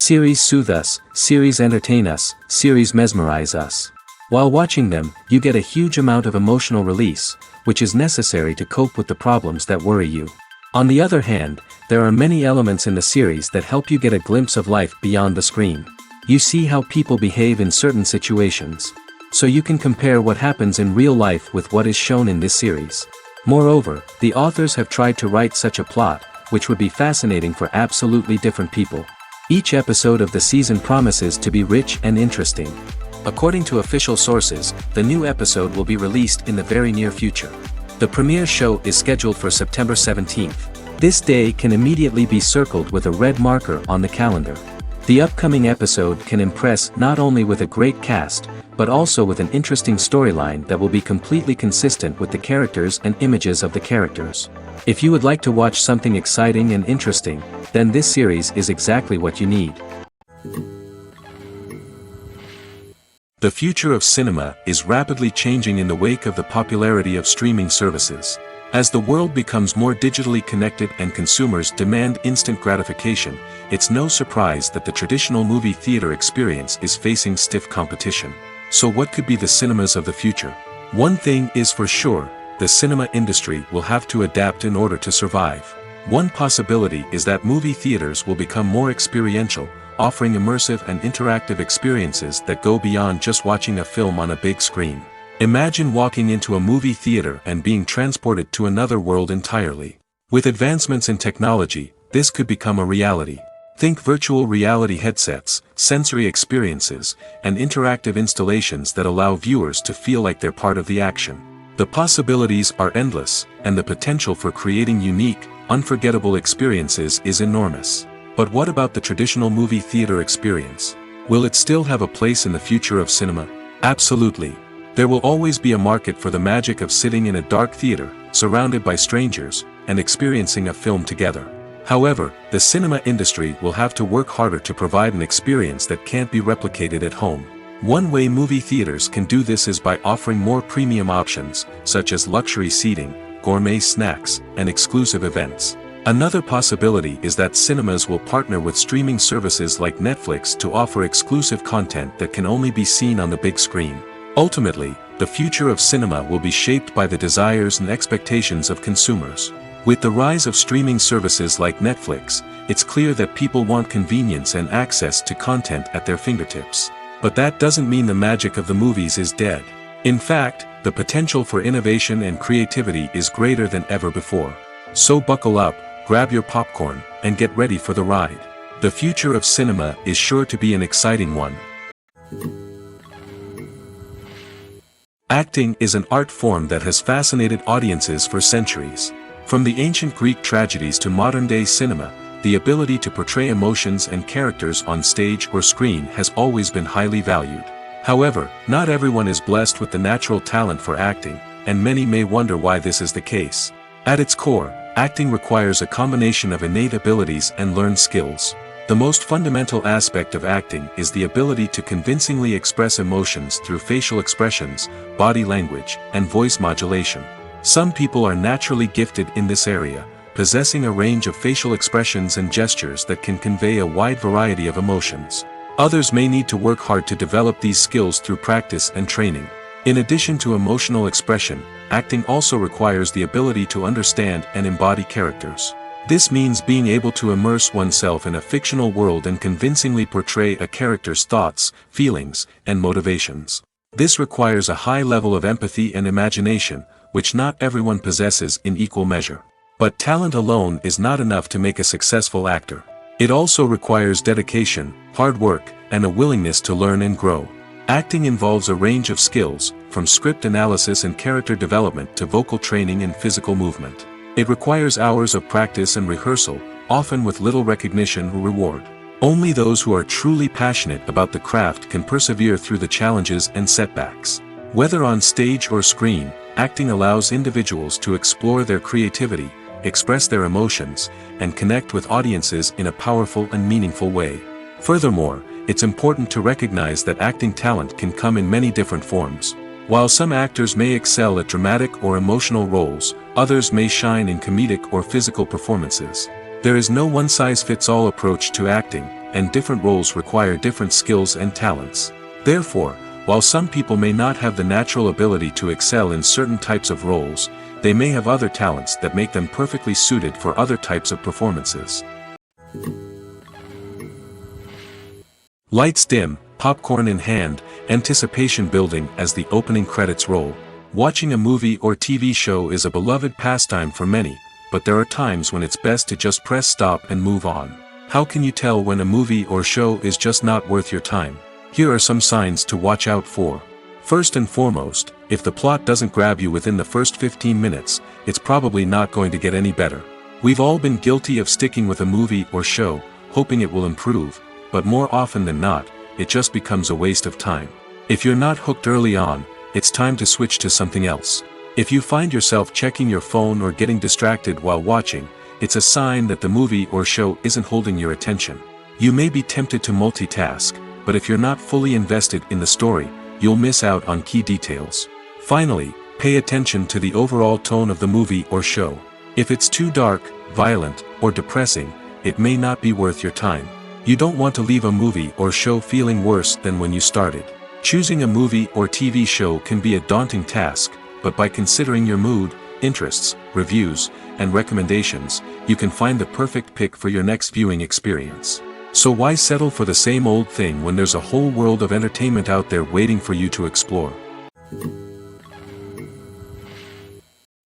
Series soothe us, series entertain us, series mesmerize us. While watching them, you get a huge amount of emotional release, which is necessary to cope with the problems that worry you. On the other hand, there are many elements in the series that help you get a glimpse of life beyond the screen. You see how people behave in certain situations. So you can compare what happens in real life with what is shown in this series. Moreover, the authors have tried to write such a plot, which would be fascinating for absolutely different people. Each episode of the season promises to be rich and interesting. According to official sources, the new episode will be released in the very near future. The premiere show is scheduled for September 17th. This day can immediately be circled with a red marker on the calendar. The upcoming episode can impress not only with a great cast, but also with an interesting storyline that will be completely consistent with the characters and images of the characters. If you would like to watch something exciting and interesting, then this series is exactly what you need. The future of cinema is rapidly changing in the wake of the popularity of streaming services. As the world becomes more digitally connected and consumers demand instant gratification, it's no surprise that the traditional movie theater experience is facing stiff competition. So what could be the cinemas of the future? One thing is for sure, the cinema industry will have to adapt in order to survive. One possibility is that movie theaters will become more experiential, offering immersive and interactive experiences that go beyond just watching a film on a big screen. Imagine walking into a movie theater and being transported to another world entirely. With advancements in technology, this could become a reality. Think virtual reality headsets, sensory experiences, and interactive installations that allow viewers to feel like they're part of the action. The possibilities are endless, and the potential for creating unique, unforgettable experiences is enormous. But what about the traditional movie theater experience? Will it still have a place in the future of cinema? Absolutely. There will always be a market for the magic of sitting in a dark theater, surrounded by strangers, and experiencing a film together. However, the cinema industry will have to work harder to provide an experience that can't be replicated at home. One way movie theaters can do this is by offering more premium options, such as luxury seating, gourmet snacks, and exclusive events. Another possibility is that cinemas will partner with streaming services like Netflix to offer exclusive content that can only be seen on the big screen. Ultimately, the future of cinema will be shaped by the desires and expectations of consumers. With the rise of streaming services like Netflix, it's clear that people want convenience and access to content at their fingertips. But that doesn't mean the magic of the movies is dead. In fact, the potential for innovation and creativity is greater than ever before. So buckle up, grab your popcorn, and get ready for the ride. The future of cinema is sure to be an exciting one. Acting is an art form that has fascinated audiences for centuries. From the ancient Greek tragedies to modern-day cinema, the ability to portray emotions and characters on stage or screen has always been highly valued. However, not everyone is blessed with the natural talent for acting, and many may wonder why this is the case. At its core, acting requires a combination of innate abilities and learned skills. The most fundamental aspect of acting is the ability to convincingly express emotions through facial expressions, body language, and voice modulation. Some people are naturally gifted in this area, possessing a range of facial expressions and gestures that can convey a wide variety of emotions. Others may need to work hard to develop these skills through practice and training. In addition to emotional expression, acting also requires the ability to understand and embody characters. This means being able to immerse oneself in a fictional world and convincingly portray a character's thoughts, feelings, and motivations. This requires a high level of empathy and imagination, which not everyone possesses in equal measure. But talent alone is not enough to make a successful actor. It also requires dedication, hard work, and a willingness to learn and grow. Acting involves a range of skills, from script analysis and character development to vocal training and physical movement. It requires hours of practice and rehearsal, often with little recognition or reward. Only those who are truly passionate about the craft can persevere through the challenges and setbacks. Whether on stage or screen, acting allows individuals to explore their creativity, express their emotions, and connect with audiences in a powerful and meaningful way. Furthermore, it's important to recognize that acting talent can come in many different forms. While some actors may excel at dramatic or emotional roles, others may shine in comedic or physical performances. There is no one-size-fits-all approach to acting, and different roles require different skills and talents. Therefore, while some people may not have the natural ability to excel in certain types of roles, they may have other talents that make them perfectly suited for other types of performances. Lights dim, popcorn in hand, anticipation building as the opening credits roll. Watching a movie or TV show is a beloved pastime for many, but there are times when it's best to just press stop and move on. How can you tell when a movie or show is just not worth your time? Here are some signs to watch out for. First and foremost, if the plot doesn't grab you within the first 15 minutes, it's probably not going to get any better. We've all been guilty of sticking with a movie or show, hoping it will improve, but more often than not, it just becomes a waste of time. If you're not hooked early on, it's time to switch to something else. If you find yourself checking your phone or getting distracted while watching, it's a sign that the movie or show isn't holding your attention. You may be tempted to multitask, but if you're not fully invested in the story, you'll miss out on key details. Finally, pay attention to the overall tone of the movie or show. If it's too dark, violent, or depressing, it may not be worth your time. You don't want to leave a movie or show feeling worse than when you started. Choosing a movie or TV show can be a daunting task, but by considering your mood, interests, reviews, and recommendations, you can find the perfect pick for your next viewing experience. So why settle for the same old thing when there's a whole world of entertainment out there waiting for you to explore?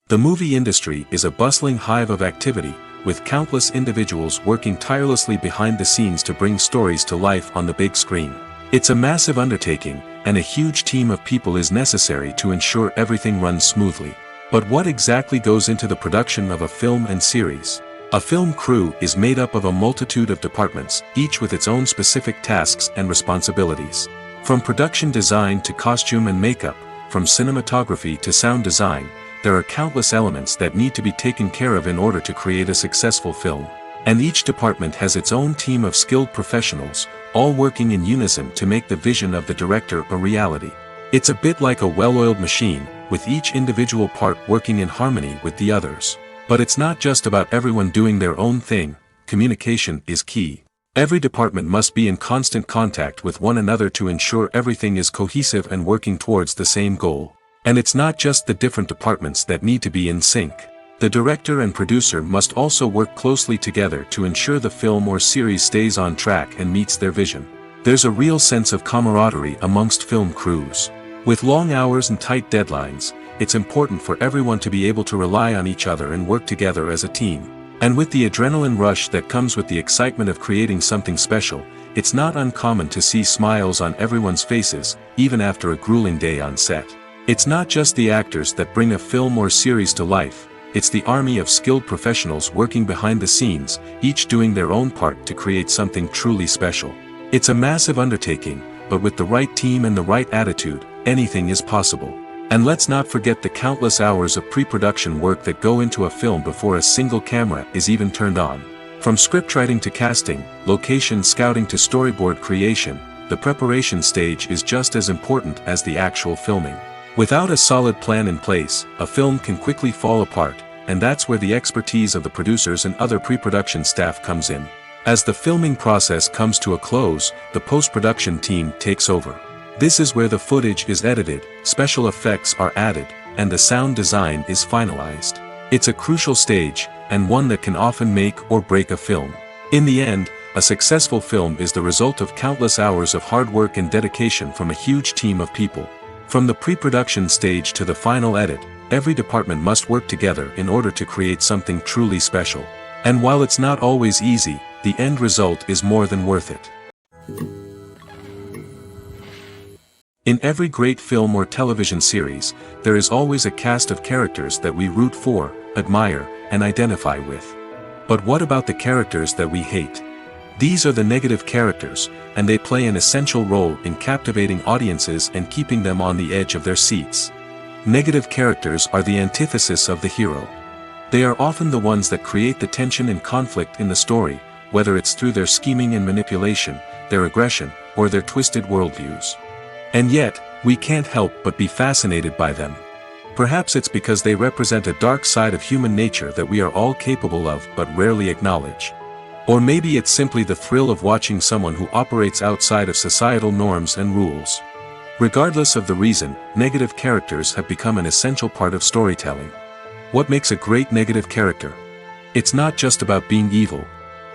The movie industry is a bustling hive of activity, with countless individuals working tirelessly behind the scenes to bring stories to life on the big screen. It's a massive undertaking, and a huge team of people is necessary to ensure everything runs smoothly. But what exactly goes into the production of a film and series? A film crew is made up of a multitude of departments, each with its own specific tasks and responsibilities. From production design to costume and makeup, from cinematography to sound design, there are countless elements that need to be taken care of in order to create a successful film. And each department has its own team of skilled professionals, all working in unison to make the vision of the director a reality. It's a bit like a well-oiled machine, with each individual part working in harmony with the others. But it's not just about everyone doing their own thing. Communication is key. Every department must be in constant contact with one another to ensure everything is cohesive and working towards the same goal. And it's not just the different departments that need to be in sync. The director and producer must also work closely together to ensure the film or series stays on track and meets their vision. There's a real sense of camaraderie amongst film crews. With long hours and tight deadlines, it's important for everyone to be able to rely on each other and work together as a team. And with the adrenaline rush that comes with the excitement of creating something special, it's not uncommon to see smiles on everyone's faces, even after a grueling day on set. It's not just the actors that bring a film or series to life, it's the army of skilled professionals working behind the scenes, each doing their own part to create something truly special. It's a massive undertaking, but with the right team and the right attitude, anything is possible. And let's not forget the countless hours of pre-production work that go into a film before a single camera is even turned on. From scriptwriting to casting, location scouting to storyboard creation, the preparation stage is just as important as the actual filming. Without a solid plan in place, a film can quickly fall apart, and that's where the expertise of the producers and other pre-production staff comes in. As the filming process comes to a close, the post-production team takes over. This is where the footage is edited, special effects are added, and the sound design is finalized. It's a crucial stage, and one that can often make or break a film. In the end, a successful film is the result of countless hours of hard work and dedication from a huge team of people. From the pre-production stage to the final edit, every department must work together in order to create something truly special. And while it's not always easy, the end result is more than worth it. In every great film or television series, there is always a cast of characters that we root for, admire, and identify with. But what about the characters that we hate? These are the negative characters, and they play an essential role in captivating audiences and keeping them on the edge of their seats. Negative characters are the antithesis of the hero. They are often the ones that create the tension and conflict in the story, whether it's through their scheming and manipulation, their aggression, or their twisted worldviews. And yet, we can't help but be fascinated by them. Perhaps it's because they represent a dark side of human nature that we are all capable of but rarely acknowledge. Or maybe it's simply the thrill of watching someone who operates outside of societal norms and rules. Regardless of the reason, negative characters have become an essential part of storytelling. What makes a great negative character? It's not just about being evil.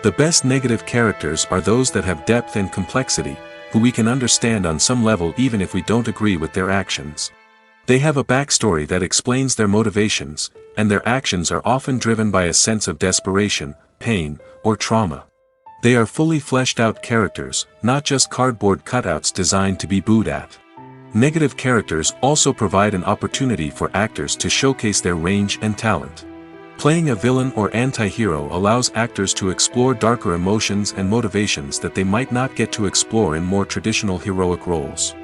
The best negative characters are those that have depth and complexity, who we can understand on some level even if we don't agree with their actions. They have a backstory that explains their motivations, and their actions are often driven by a sense of desperation, pain, or trauma. They are fully fleshed out characters, not just cardboard cutouts designed to be booed at. Negative characters also provide an opportunity for actors to showcase their range and talent. Playing a villain or anti-hero allows actors to explore darker emotions and motivations that they might not get to explore in more traditional heroic roles.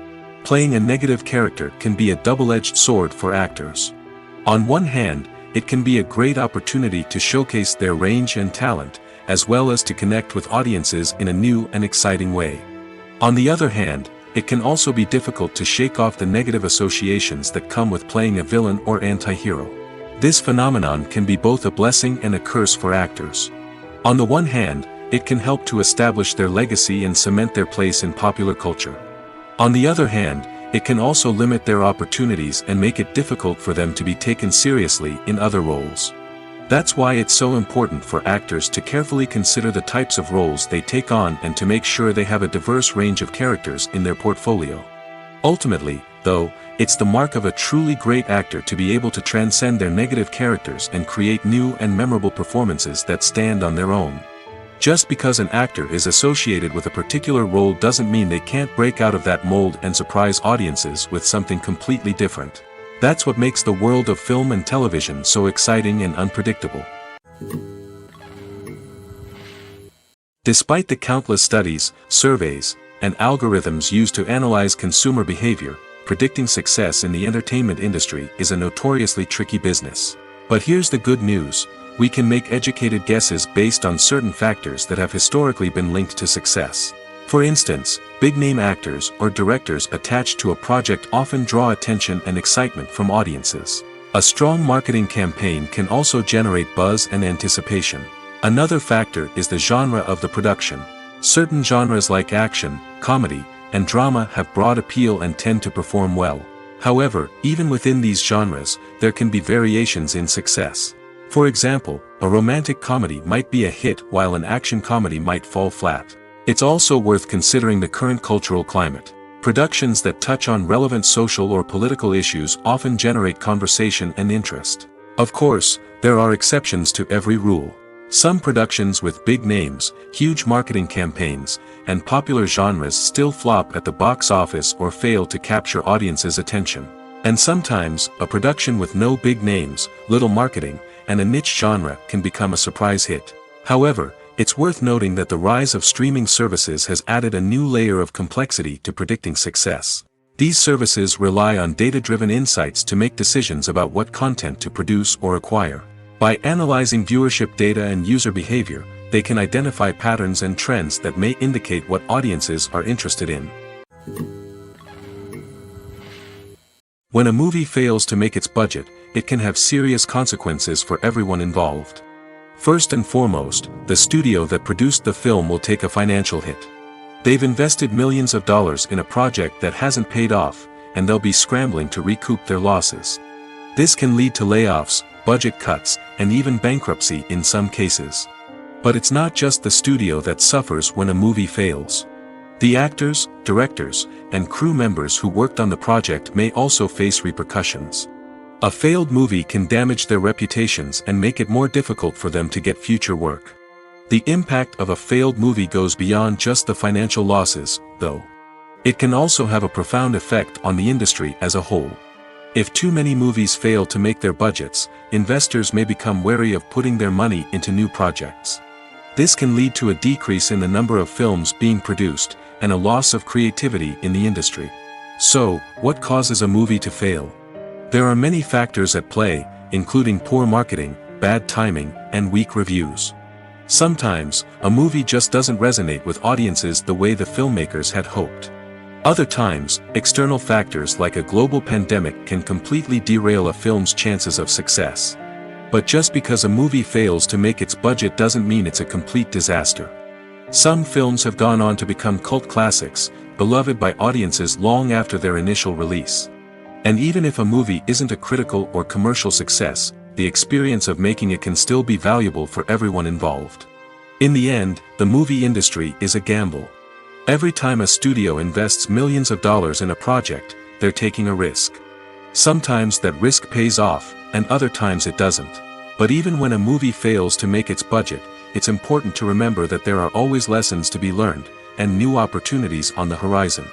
Playing a negative character can be a double-edged sword for actors. On one hand, it can be a great opportunity to showcase their range and talent, as well as to connect with audiences in a new and exciting way. On the other hand, it can also be difficult to shake off the negative associations that come with playing a villain or anti-hero. This phenomenon can be both a blessing and a curse for actors. On the one hand, it can help to establish their legacy and cement their place in popular culture. On the other hand, it can also limit their opportunities and make it difficult for them to be taken seriously in other roles. That's why it's so important for actors to carefully consider the types of roles they take on and to make sure they have a diverse range of characters in their portfolio. Ultimately, though, it's the mark of a truly great actor to be able to transcend their negative characters and create new and memorable performances that stand on their own. Just because an actor is associated with a particular role doesn't mean they can't break out of that mold and surprise audiences with something completely different. That's what makes the world of film and television so exciting and unpredictable. Despite the countless studies, surveys, and algorithms used to analyze consumer behavior, predicting success in the entertainment industry is a notoriously tricky business. But here's the good news: we can make educated guesses based on certain factors that have historically been linked to success. For instance, big-name actors or directors attached to a project often draw attention and excitement from audiences. A strong marketing campaign can also generate buzz and anticipation. Another factor is the genre of the production. Certain genres like action, comedy, and drama have broad appeal and tend to perform well. However, even within these genres, there can be variations in success. For example, a romantic comedy might be a hit while an action comedy might fall flat. It's also worth considering the current cultural climate. Productions that touch on relevant social or political issues often generate conversation and interest. Of course, there are exceptions to every rule. Some productions with big names, huge marketing campaigns, and popular genres still flop at the box office or fail to capture audiences' attention. And sometimes, a production with no big names, little marketing, and a niche genre can become a surprise hit. However, it's worth noting that the rise of streaming services has added a new layer of complexity to predicting success. These services rely on data-driven insights to make decisions about what content to produce or acquire. By analyzing viewership data and user behavior, they can identify patterns and trends that may indicate what audiences are interested in. When a movie fails to make its budget, it can have serious consequences for everyone involved. First and foremost, the studio that produced the film will take a financial hit. They've invested millions of dollars in a project that hasn't paid off, and they'll be scrambling to recoup their losses. This can lead to layoffs, budget cuts, and even bankruptcy in some cases. But it's not just the studio that suffers when a movie fails. The actors, directors, and crew members who worked on the project may also face repercussions. A failed movie can damage their reputations and make it more difficult for them to get future work. The impact of a failed movie goes beyond just the financial losses, though. It can also have a profound effect on the industry as a whole. If too many movies fail to make their budgets, investors may become wary of putting their money into new projects. This can lead to a decrease in the number of films being produced, and a loss of creativity in the industry. So, what causes a movie to fail? There are many factors at play, including poor marketing, bad timing, and weak reviews. Sometimes, a movie just doesn't resonate with audiences the way the filmmakers had hoped. Other times, external factors like a global pandemic can completely derail a film's chances of success. But just because a movie fails to make its budget doesn't mean it's a complete disaster. Some films have gone on to become cult classics, beloved by audiences long after their initial release. And even if a movie isn't a critical or commercial success, the experience of making it can still be valuable for everyone involved. In the end, the movie industry is a gamble. Every time a studio invests millions of dollars in a project, they're taking a risk. Sometimes that risk pays off, and other times it doesn't. But even when a movie fails to make its budget, it's important to remember that there are always lessons to be learned, and new opportunities on the horizon.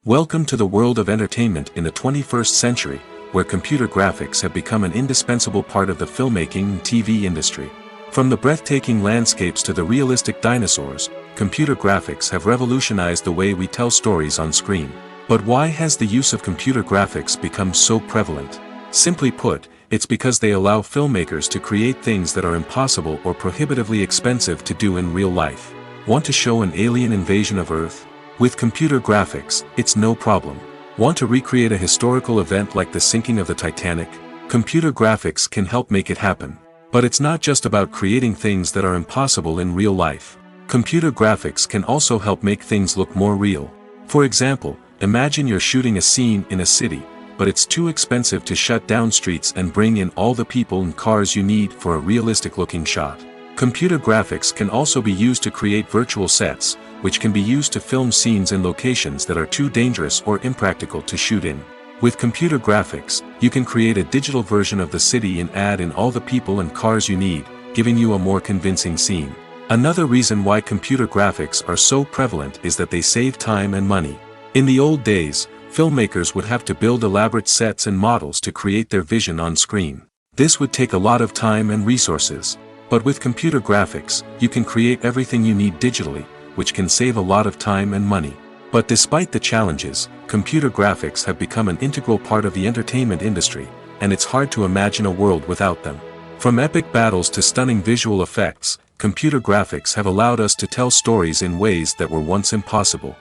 Welcome to the world of entertainment in the 21st century, where computer graphics have become an indispensable part of the filmmaking and TV industry. From the breathtaking landscapes to the realistic dinosaurs, computer graphics have revolutionized the way we tell stories on screen. But why has the use of computer graphics become so prevalent? Simply put, it's because they allow filmmakers to create things that are impossible or prohibitively expensive to do in real life. Want to show an alien invasion of Earth? With computer graphics, it's no problem. Want to recreate a historical event like the sinking of the Titanic? Computer graphics can help make it happen. But it's not just about creating things that are impossible in real life. Computer graphics can also help make things look more real. For example, imagine you're shooting a scene in a city, but it's too expensive to shut down streets and bring in all the people and cars you need for a realistic-looking shot. Computer graphics can also be used to create virtual sets, which can be used to film scenes in locations that are too dangerous or impractical to shoot in. With computer graphics, you can create a digital version of the city and add in all the people and cars you need, giving you a more convincing scene. Another reason why computer graphics are so prevalent is that they save time and money. In the old days, filmmakers would have to build elaborate sets and models to create their vision on screen. This would take a lot of time and resources. But with computer graphics, you can create everything you need digitally, which can save a lot of time and money. But despite the challenges, computer graphics have become an integral part of the entertainment industry, and it's hard to imagine a world without them. From epic battles to stunning visual effects, computer graphics have allowed us to tell stories in ways that were once impossible.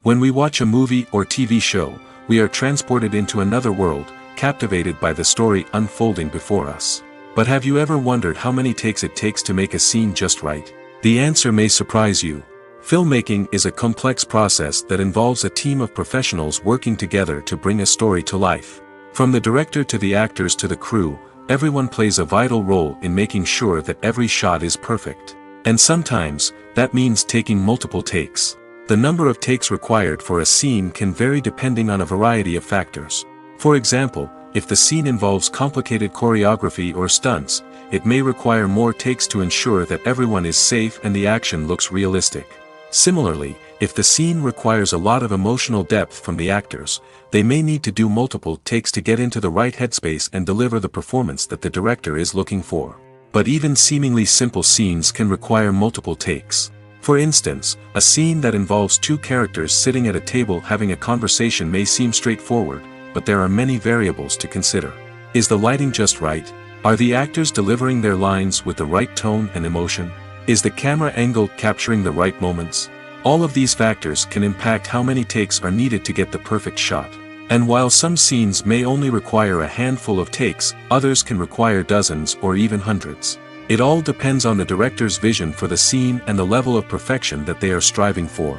When we watch a movie or TV show, we are transported into another world, captivated by the story unfolding before us. But have you ever wondered how many takes it takes to make a scene just right? The answer may surprise you. Filmmaking is a complex process that involves a team of professionals working together to bring a story to life. From the director to the actors to the crew, everyone plays a vital role in making sure that every shot is perfect. And sometimes, that means taking multiple takes. The number of takes required for a scene can vary depending on a variety of factors. For example, if the scene involves complicated choreography or stunts, it may require more takes to ensure that everyone is safe and the action looks realistic. Similarly, if the scene requires a lot of emotional depth from the actors, they may need to do multiple takes to get into the right headspace and deliver the performance that the director is looking for. But even seemingly simple scenes can require multiple takes. For instance, a scene that involves two characters sitting at a table having a conversation may seem straightforward, but there are many variables to consider. Is the lighting just right? Are the actors delivering their lines with the right tone and emotion? Is the camera angle capturing the right moments? All of these factors can impact how many takes are needed to get the perfect shot. And while some scenes may only require a handful of takes, others can require dozens or even hundreds. It all depends on the director's vision for the scene and the level of perfection that they are striving for.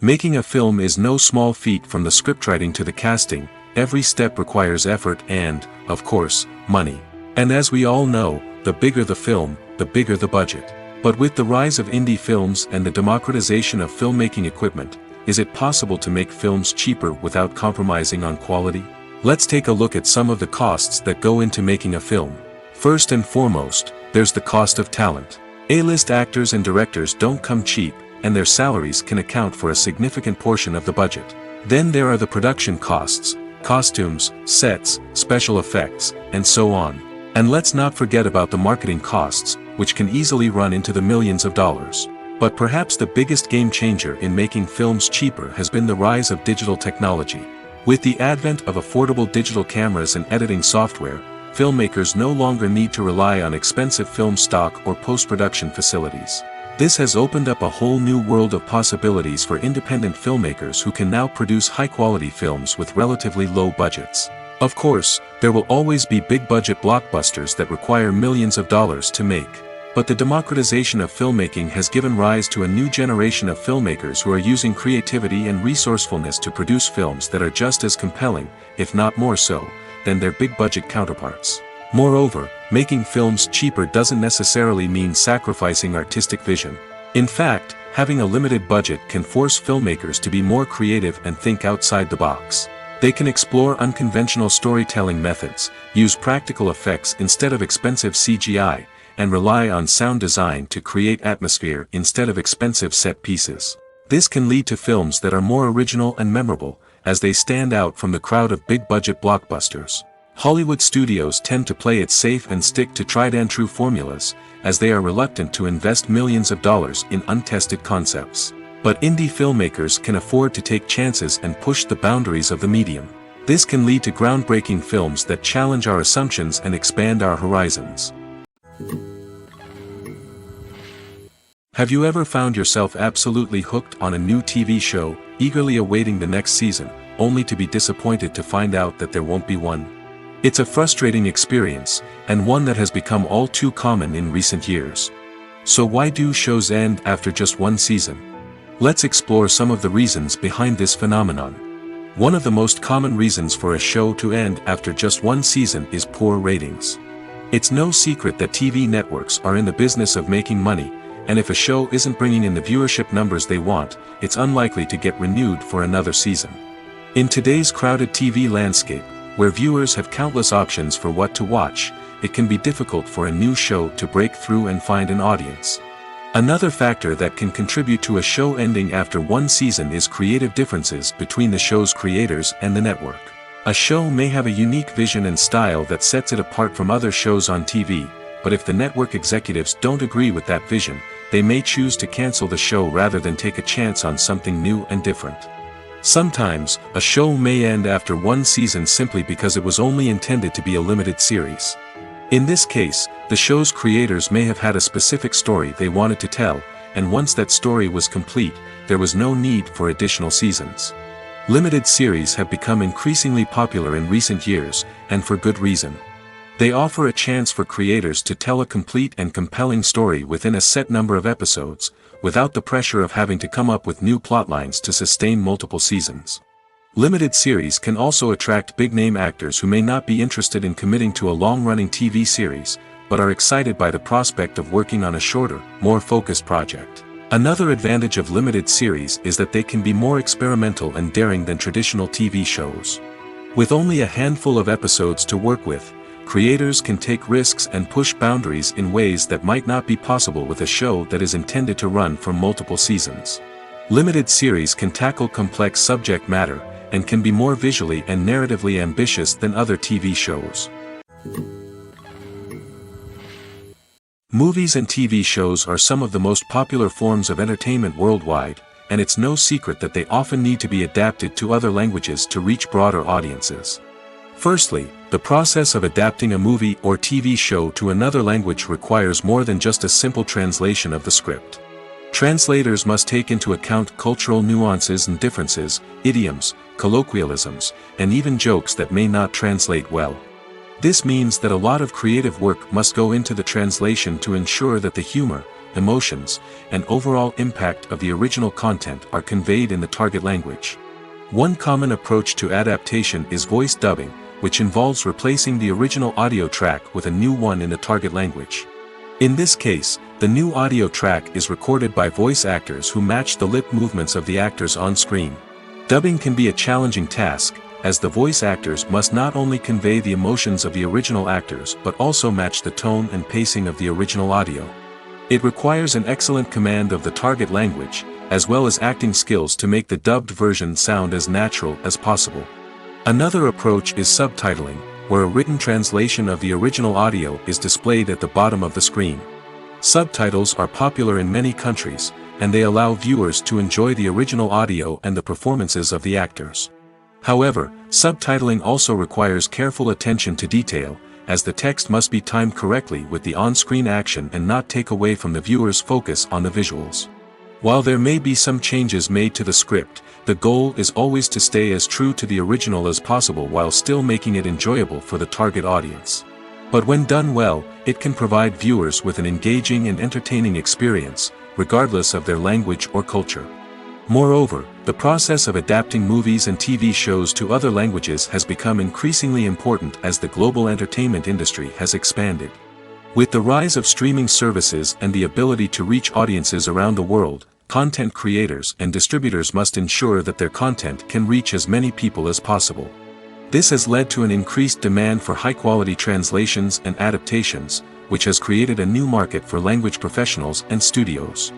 Making a film is no small feat. From the scriptwriting to the casting, every step requires effort and, of course, money. And as we all know, the bigger the film, the bigger the budget. But with the rise of indie films and the democratization of filmmaking equipment, is it possible to make films cheaper without compromising on quality? Let's take a look at some of the costs that go into making a film. First and foremost, there's the cost of talent. A-list actors and directors don't come cheap, and their salaries can account for a significant portion of the budget. Then there are the production costs, costumes, sets, special effects, and so on. And let's not forget about the marketing costs, which can easily run into the millions of dollars. But perhaps the biggest game changer in making films cheaper has been the rise of digital technology. With the advent of affordable digital cameras and editing software, filmmakers no longer need to rely on expensive film stock or post-production facilities. This has opened up a whole new world of possibilities for independent filmmakers who can now produce high-quality films with relatively low budgets. Of course, there will always be big-budget blockbusters that require millions of dollars to make. But the democratization of filmmaking has given rise to a new generation of filmmakers who are using creativity and resourcefulness to produce films that are just as compelling, if not more so, than their big-budget counterparts. Moreover, making films cheaper doesn't necessarily mean sacrificing artistic vision. In fact, having a limited budget can force filmmakers to be more creative and think outside the box. They can explore unconventional storytelling methods, use practical effects instead of expensive CGI, and rely on sound design to create atmosphere instead of expensive set pieces. This can lead to films that are more original and memorable, as they stand out from the crowd of big-budget blockbusters. Hollywood studios tend to play it safe and stick to tried-and-true formulas, as they are reluctant to invest millions of dollars in untested concepts. But indie filmmakers can afford to take chances and push the boundaries of the medium. This can lead to groundbreaking films that challenge our assumptions and expand our horizons. Have you ever found yourself absolutely hooked on a new TV show, eagerly awaiting the next season, only to be disappointed to find out that there won't be one? It's a frustrating experience, and one that has become all too common in recent years. So why do shows end after just one season? Let's explore some of the reasons behind this phenomenon. One of the most common reasons for a show to end after just one season is poor ratings. It's no secret that TV networks are in the business of making money, and if a show isn't bringing in the viewership numbers they want, it's unlikely to get renewed for another season. In today's crowded TV landscape, where viewers have countless options for what to watch, it can be difficult for a new show to break through and find an audience. Another factor that can contribute to a show ending after one season is creative differences between the show's creators and the network. A show may have a unique vision and style that sets it apart from other shows on TV, but if the network executives don't agree with that vision, they may choose to cancel the show rather than take a chance on something new and different. Sometimes, a show may end after one season simply because it was only intended to be a limited series. In this case, the show's creators may have had a specific story they wanted to tell, and once that story was complete, there was no need for additional seasons. Limited series have become increasingly popular in recent years, and for good reason. They offer a chance for creators to tell a complete and compelling story within a set number of episodes, without the pressure of having to come up with new plotlines to sustain multiple seasons. Limited series can also attract big-name actors who may not be interested in committing to a long-running TV series, but are excited by the prospect of working on a shorter, more focused project. Another advantage of limited series is that they can be more experimental and daring than traditional TV shows. With only a handful of episodes to work with, creators can take risks and push boundaries in ways that might not be possible with a show that is intended to run for multiple seasons. Limited series can tackle complex subject matter, and can be more visually and narratively ambitious than other TV shows. Movies and TV shows are some of the most popular forms of entertainment worldwide, and it's no secret that they often need to be adapted to other languages to reach broader audiences. Firstly, the process of adapting a movie or TV show to another language requires more than just a simple translation of the script. Translators must take into account cultural nuances and differences, idioms, colloquialisms, and even jokes that may not translate well. This means that a lot of creative work must go into the translation to ensure that the humor, emotions, and overall impact of the original content are conveyed in the target language. One common approach to adaptation is voice dubbing, which involves replacing the original audio track with a new one in the target language. In this case, the new audio track is recorded by voice actors who match the lip movements of the actors on screen. Dubbing can be a challenging task, as the voice actors must not only convey the emotions of the original actors but also match the tone and pacing of the original audio. It requires an excellent command of the target language, as well as acting skills to make the dubbed version sound as natural as possible. Another approach is subtitling, where a written translation of the original audio is displayed at the bottom of the screen. Subtitles are popular in many countries, and they allow viewers to enjoy the original audio and the performances of the actors. However, subtitling also requires careful attention to detail, as the text must be timed correctly with the on-screen action and not take away from the viewer's focus on the visuals. While there may be some changes made to the script, the goal is always to stay as true to the original as possible while still making it enjoyable for the target audience. But when done well, it can provide viewers with an engaging and entertaining experience, regardless of their language or culture. Moreover, the process of adapting movies and TV shows to other languages has become increasingly important as the global entertainment industry has expanded. With the rise of streaming services and the ability to reach audiences around the world, content creators and distributors must ensure that their content can reach as many people as possible. This has led to an increased demand for high-quality translations and adaptations, which has created a new market for language professionals and studios.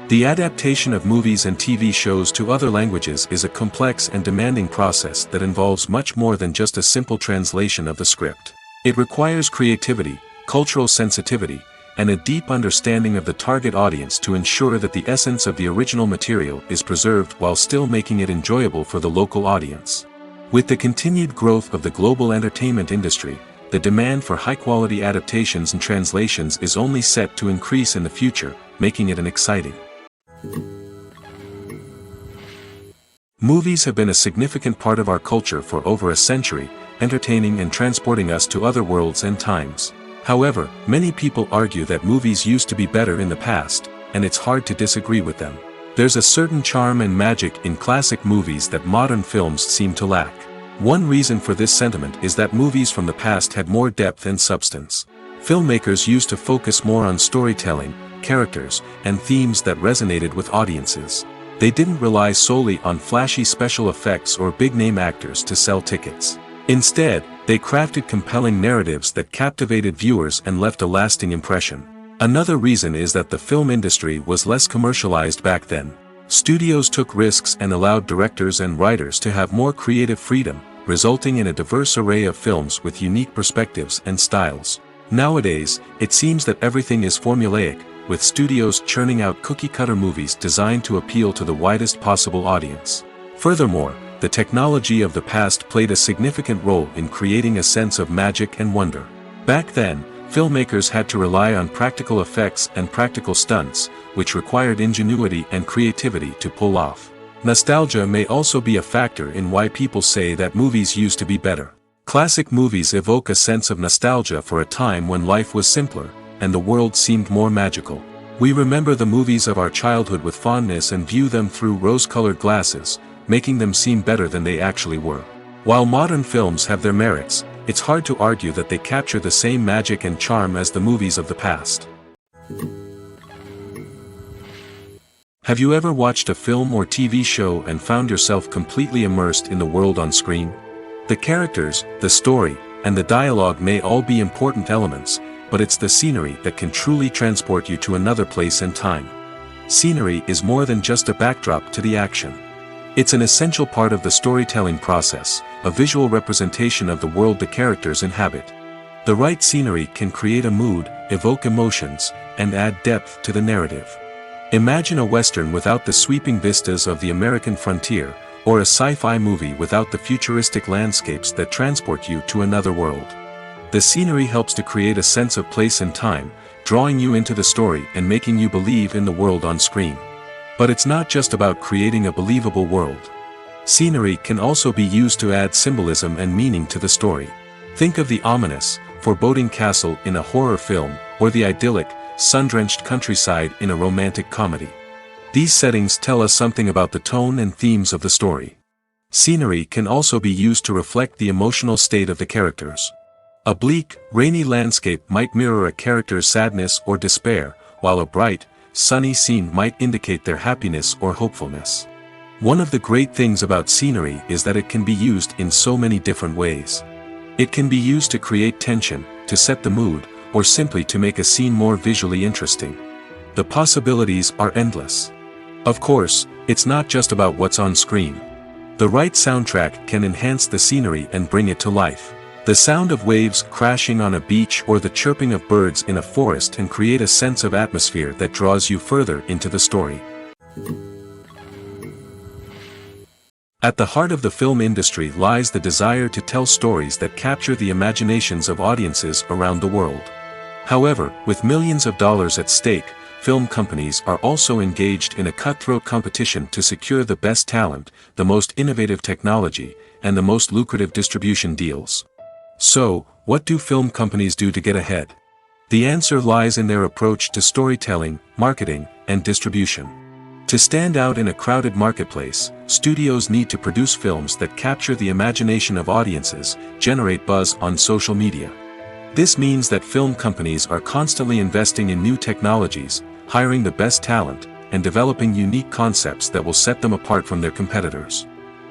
The adaptation of movies and TV shows to other languages is a complex and demanding process that involves much more than just a simple translation of the script. It requires creativity, cultural sensitivity, and a deep understanding of the target audience to ensure that the essence of the original material is preserved while still making it enjoyable for the local audience. With the continued growth of the global entertainment industry, the demand for high-quality adaptations and translations is only set to increase in the future, making it an exciting. Movies have been a significant part of our culture for over a century, entertaining and transporting us to other worlds and times. However, many people argue that movies used to be better in the past, and it's hard to disagree with them. There's a certain charm and magic in classic movies that modern films seem to lack. One reason for this sentiment is that movies from the past had more depth and substance. Filmmakers used to focus more on storytelling, characters, and themes that resonated with audiences. They didn't rely solely on flashy special effects or big-name actors to sell tickets. Instead, they crafted compelling narratives that captivated viewers and left a lasting impression. Another reason is that the film industry was less commercialized back then. Studios took risks and allowed directors and writers to have more creative freedom, resulting in a diverse array of films with unique perspectives and styles. Nowadays, it seems that everything is formulaic, with studios churning out cookie-cutter movies designed to appeal to the widest possible audience. Furthermore, the technology of the past played a significant role in creating a sense of magic and wonder. Back then, filmmakers had to rely on practical effects and practical stunts, which required ingenuity and creativity to pull off. Nostalgia may also be a factor in why people say that movies used to be better. Classic movies evoke a sense of nostalgia for a time when life was simpler, and the world seemed more magical. We remember the movies of our childhood with fondness and view them through rose-colored glasses, making them seem better than they actually were. While modern films have their merits, it's hard to argue that they capture the same magic and charm as the movies of the past. Have you ever watched a film or TV show and found yourself completely immersed in the world on screen? The characters, the story, and the dialogue may all be important elements, but it's the scenery that can truly transport you to another place and time. Scenery is more than just a backdrop to the action. It's an essential part of the storytelling process, a visual representation of the world the characters inhabit. The right scenery can create a mood, evoke emotions, and add depth to the narrative. Imagine a Western without the sweeping vistas of the American frontier, or a sci-fi movie without the futuristic landscapes that transport you to another world. The scenery helps to create a sense of place and time, drawing you into the story and making you believe in the world on screen. But it's not just about creating a believable world. Scenery can also be used to add symbolism and meaning to the story. Think of the ominous, foreboding castle in a horror film, or the idyllic, sun-drenched countryside in a romantic comedy. These settings tell us something about the tone and themes of the story. Scenery can also be used to reflect the emotional state of the characters. A bleak, rainy landscape might mirror a character's sadness or despair, while a bright, sunny scene might indicate their happiness or hopefulness. One of the great things about scenery is that it can be used in so many different ways. It can be used to create tension, to set the mood, or simply to make a scene more visually interesting. The possibilities are endless. Of course, it's not just about what's on screen. The right soundtrack can enhance the scenery and bring it to life. The sound of waves crashing on a beach or the chirping of birds in a forest can create a sense of atmosphere that draws you further into the story. At the heart of the film industry lies the desire to tell stories that capture the imaginations of audiences around the world. However, with millions of dollars at stake, film companies are also engaged in a cutthroat competition to secure the best talent, the most innovative technology, and the most lucrative distribution deals. So, what do film companies do to get ahead? The answer lies in their approach to storytelling, marketing, and distribution. To stand out in a crowded marketplace, studios need to produce films that capture the imagination of audiences, generate buzz on social media. This means that film companies are constantly investing in new technologies, hiring the best talent, and developing unique concepts that will set them apart from their competitors.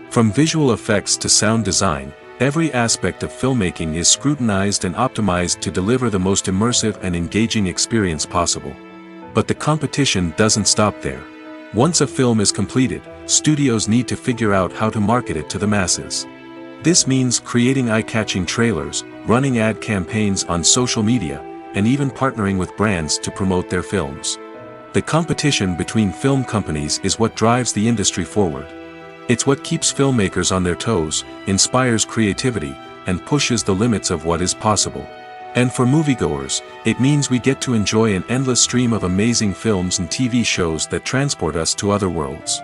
From visual effects to sound design, every aspect of filmmaking is scrutinized and optimized to deliver the most immersive and engaging experience possible. But the competition doesn't stop there. Once a film is completed, studios need to figure out how to market it to the masses. This means creating eye-catching trailers, running ad campaigns on social media, and even partnering with brands to promote their films. The competition between film companies is what drives the industry forward. It's what keeps filmmakers on their toes, inspires creativity, and pushes the limits of what is possible. And for moviegoers, it means we get to enjoy an endless stream of amazing films and TV shows that transport us to other worlds.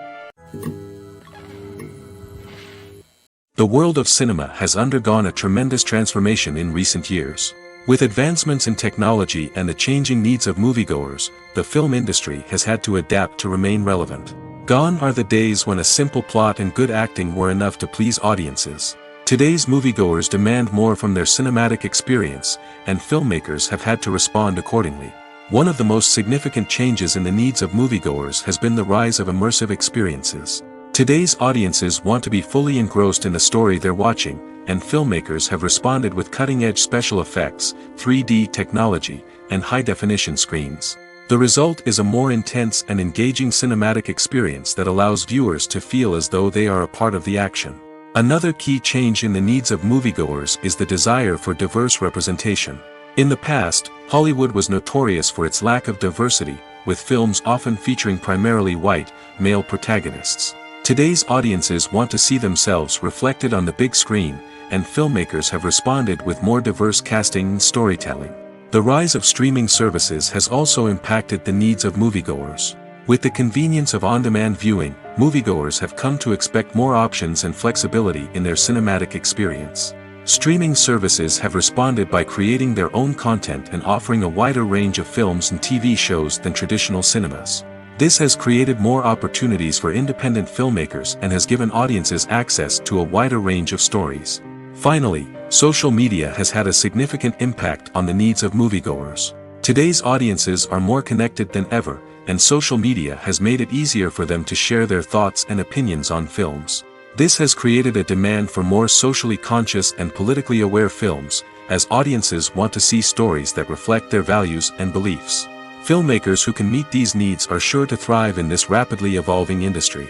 The world of cinema has undergone a tremendous transformation in recent years. With advancements in technology and the changing needs of moviegoers, the film industry has had to adapt to remain relevant. Gone are the days when a simple plot and good acting were enough to please audiences. Today's moviegoers demand more from their cinematic experience, and filmmakers have had to respond accordingly. One of the most significant changes in the needs of moviegoers has been the rise of immersive experiences. Today's audiences want to be fully engrossed in the story they're watching, and filmmakers have responded with cutting-edge special effects, 3D technology, and high-definition screens. The result is a more intense and engaging cinematic experience that allows viewers to feel as though they are a part of the action. Another key change in the needs of moviegoers is the desire for diverse representation. In the past, Hollywood was notorious for its lack of diversity, with films often featuring primarily white, male protagonists. Today's audiences want to see themselves reflected on the big screen, and filmmakers have responded with more diverse casting and storytelling. The rise of streaming services has also impacted the needs of moviegoers. With the convenience of on-demand viewing, moviegoers have come to expect more options and flexibility in their cinematic experience. Streaming services have responded by creating their own content and offering a wider range of films and TV shows than traditional cinemas. This has created more opportunities for independent filmmakers and has given audiences access to a wider range of stories. Finally, social media has had a significant impact on the needs of moviegoers. Today's audiences are more connected than ever, and social media has made it easier for them to share their thoughts and opinions on films. This has created a demand for more socially conscious and politically aware films, as audiences want to see stories that reflect their values and beliefs. Filmmakers who can meet these needs are sure to thrive in this rapidly evolving industry.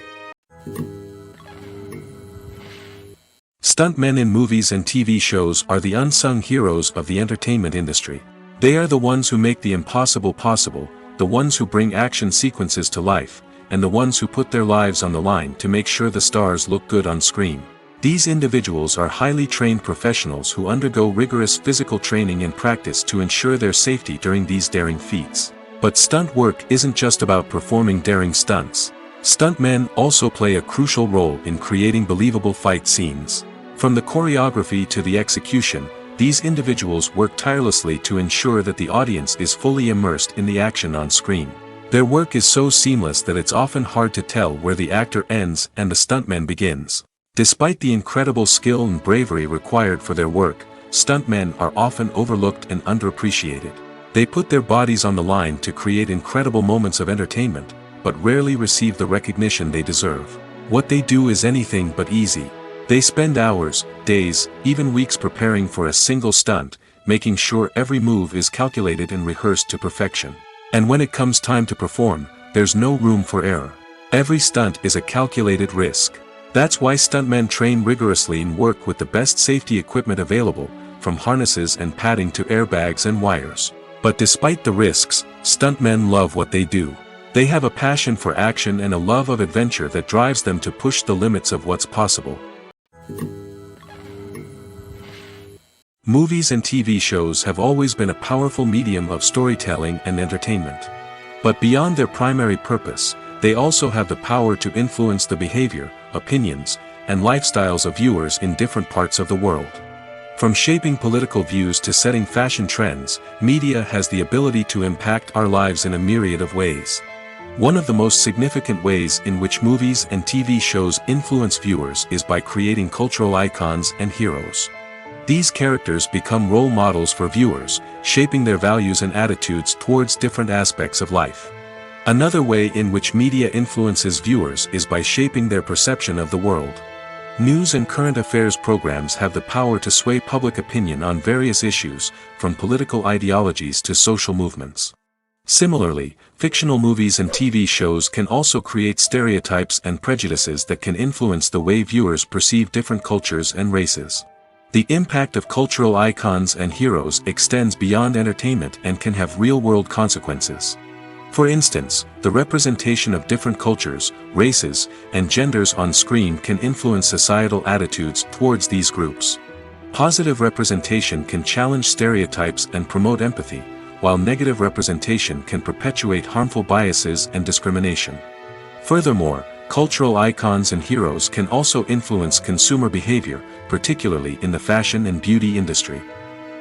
Stuntmen in movies and TV shows are the unsung heroes of the entertainment industry. They are the ones who make the impossible possible, the ones who bring action sequences to life, and the ones who put their lives on the line to make sure the stars look good on screen. These individuals are highly trained professionals who undergo rigorous physical training and practice to ensure their safety during these daring feats. But stunt work isn't just about performing daring stunts. Stuntmen also play a crucial role in creating believable fight scenes. From the choreography to the execution, these individuals work tirelessly to ensure that the audience is fully immersed in the action on screen. Their work is so seamless that it's often hard to tell where the actor ends and the stuntman begins. Despite the incredible skill and bravery required for their work, stuntmen are often overlooked and underappreciated. They put their bodies on the line to create incredible moments of entertainment, but rarely receive the recognition they deserve. What they do is anything but easy. They spend hours, days, even weeks preparing for a single stunt, making sure every move is calculated and rehearsed to perfection. And when it comes time to perform, there's no room for error. Every stunt is a calculated risk. That's why stuntmen train rigorously and work with the best safety equipment available, from harnesses and padding to airbags and wires. But despite the risks, stuntmen love what they do. They have a passion for action and a love of adventure that drives them to push the limits of what's possible. Movies and TV shows have always been a powerful medium of storytelling and entertainment. But beyond their primary purpose, they also have the power to influence the behavior, opinions, and lifestyles of viewers in different parts of the world. From shaping political views to setting fashion trends, media has the ability to impact our lives in a myriad of ways. One of the most significant ways in which movies and TV shows influence viewers is by creating cultural icons and heroes. These characters become role models for viewers, shaping their values and attitudes towards different aspects of life. Another way in which media influences viewers is by shaping their perception of the world. News and current affairs programs have the power to sway public opinion on various issues, from political ideologies to social movements. Similarly, fictional movies and TV shows can also create stereotypes and prejudices that can influence the way viewers perceive different cultures and races. The impact of cultural icons and heroes extends beyond entertainment and can have real-world consequences. For instance, the representation of different cultures, races, and genders on screen can influence societal attitudes towards these groups. Positive representation can challenge stereotypes and promote empathy, while negative representation can perpetuate harmful biases and discrimination. Furthermore, cultural icons and heroes can also influence consumer behavior, particularly in the fashion and beauty industry.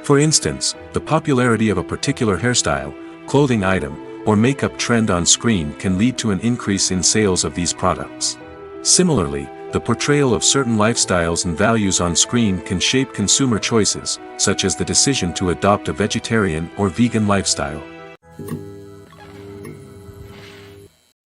For instance, the popularity of a particular hairstyle, clothing item, or makeup trend on screen can lead to an increase in sales of these products. Similarly, the portrayal of certain lifestyles and values on screen can shape consumer choices, such as the decision to adopt a vegetarian or vegan lifestyle.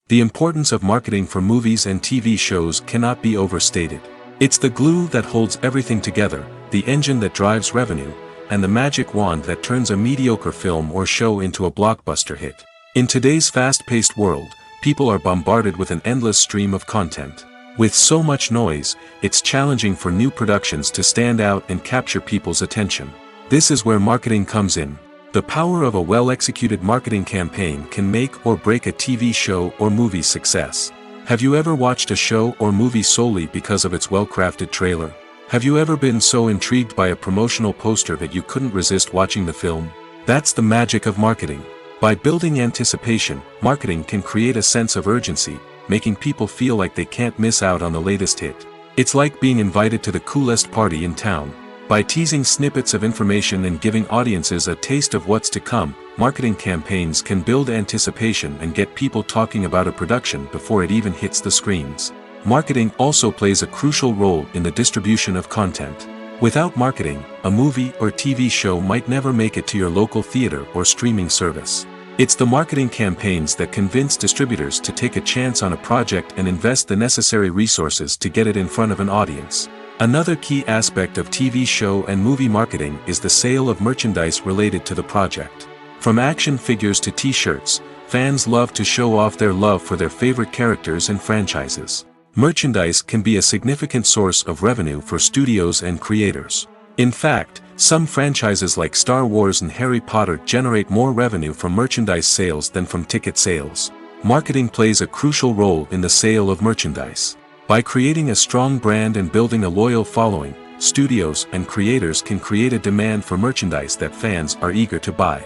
The importance of marketing for movies and TV shows cannot be overstated. It's the glue that holds everything together, the engine that drives revenue, and the magic wand that turns a mediocre film or show into a blockbuster hit. In today's fast-paced world, people are bombarded with an endless stream of content. With so much noise, it's challenging for new productions to stand out and capture people's attention. This is where marketing comes in. The power of a well-executed marketing campaign can make or break a TV show or movie's success. Have you ever watched a show or movie solely because of its well-crafted trailer? Have you ever been so intrigued by a promotional poster that you couldn't resist watching the film? That's the magic of marketing. By building anticipation, marketing can create a sense of urgency, making people feel like they can't miss out on the latest hit. It's like being invited to the coolest party in town. By teasing snippets of information and giving audiences a taste of what's to come, marketing campaigns can build anticipation and get people talking about a production before it even hits the screens. Marketing also plays a crucial role in the distribution of content. Without marketing, a movie or TV show might never make it to your local theater or streaming service. It's the marketing campaigns that convince distributors to take a chance on a project and invest the necessary resources to get it in front of an audience. Another key aspect of TV show and movie marketing is the sale of merchandise related to the project. From action figures to t-shirts, fans love to show off their love for their favorite characters and franchises. Merchandise can be a significant source of revenue for studios and creators. In fact, some franchises like Star Wars and Harry Potter generate more revenue from merchandise sales than from ticket sales. Marketing plays a crucial role in the sale of merchandise. By creating a strong brand and building a loyal following, studios and creators can create a demand for merchandise that fans are eager to buy.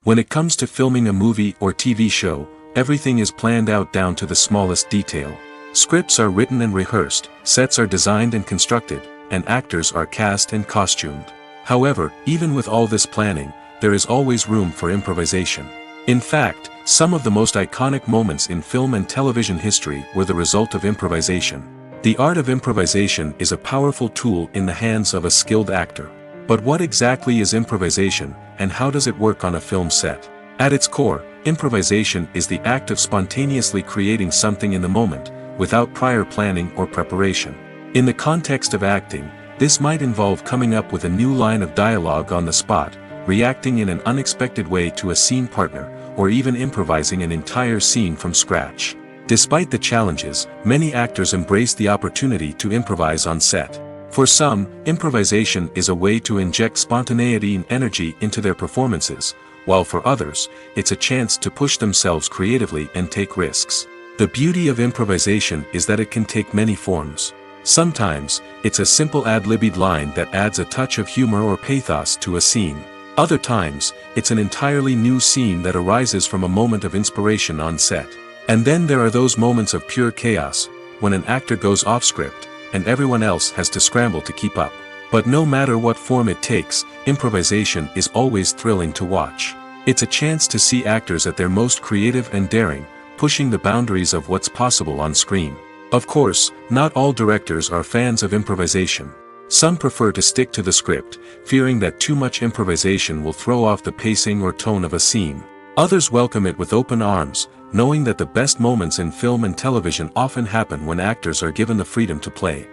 When it comes to filming a movie or TV show, everything is planned out down to the smallest detail. Scripts are written and rehearsed, sets are designed and constructed, and actors are cast and costumed. However, even with all this planning, there is always room for improvisation. In fact, some of the most iconic moments in film and television history were the result of improvisation. The art of improvisation is a powerful tool in the hands of a skilled actor. But what exactly is improvisation, and how does it work on a film set? At its core, improvisation is the act of spontaneously creating something in the moment, without prior planning or preparation. In the context of acting, this might involve coming up with a new line of dialogue on the spot, reacting in an unexpected way to a scene partner, or even improvising an entire scene from scratch. Despite the challenges, many actors embrace the opportunity to improvise on set. For some, improvisation is a way to inject spontaneity and energy into their performances, while for others, it's a chance to push themselves creatively and take risks. The beauty of improvisation is that it can take many forms. Sometimes, it's a simple ad-libbed line that adds a touch of humor or pathos to a scene. Other times, it's an entirely new scene that arises from a moment of inspiration on set. And then there are those moments of pure chaos, when an actor goes off script, and everyone else has to scramble to keep up. But no matter what form it takes, improvisation is always thrilling to watch. It's a chance to see actors at their most creative and daring, pushing the boundaries of what's possible on screen. Of course, not all directors are fans of improvisation. Some prefer to stick to the script, fearing that too much improvisation will throw off the pacing or tone of a scene. Others welcome it with open arms, knowing that the best moments in film and television often happen when actors are given the freedom to play.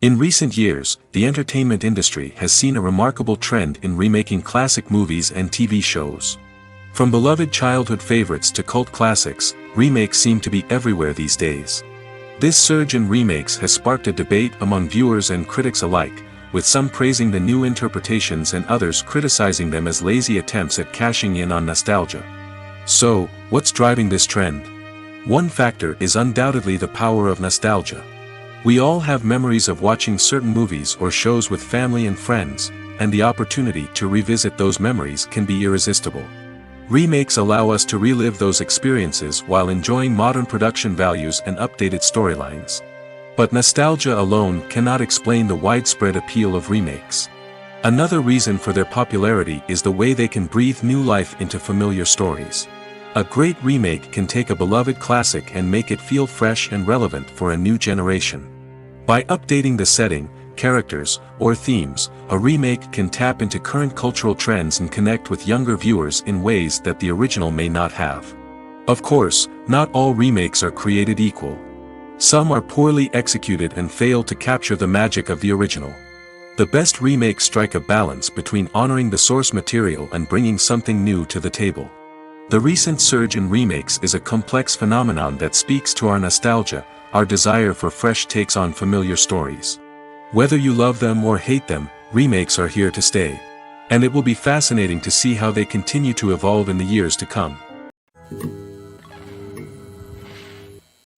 In recent years, the entertainment industry has seen a remarkable trend in remaking classic movies and TV shows. From beloved childhood favorites to cult classics, remakes seem to be everywhere these days. This surge in remakes has sparked a debate among viewers and critics alike, with some praising the new interpretations and others criticizing them as lazy attempts at cashing in on nostalgia. So, what's driving this trend? One factor is undoubtedly the power of nostalgia. We all have memories of watching certain movies or shows with family and friends, and the opportunity to revisit those memories can be irresistible. Remakes allow us to relive those experiences while enjoying modern production values and updated storylines. But nostalgia alone cannot explain the widespread appeal of remakes. Another reason for their popularity is the way they can breathe new life into familiar stories. A great remake can take a beloved classic and make it feel fresh and relevant for a new generation. By updating the setting, characters, or themes, a remake can tap into current cultural trends and connect with younger viewers in ways that the original may not have. Of course, not all remakes are created equal. Some are poorly executed and fail to capture the magic of the original. The best remakes strike a balance between honoring the source material and bringing something new to the table. The recent surge in remakes is a complex phenomenon that speaks to our nostalgia, our desire for fresh takes on familiar stories. Whether you love them or hate them, remakes are here to stay. And it will be fascinating to see how they continue to evolve in the years to come.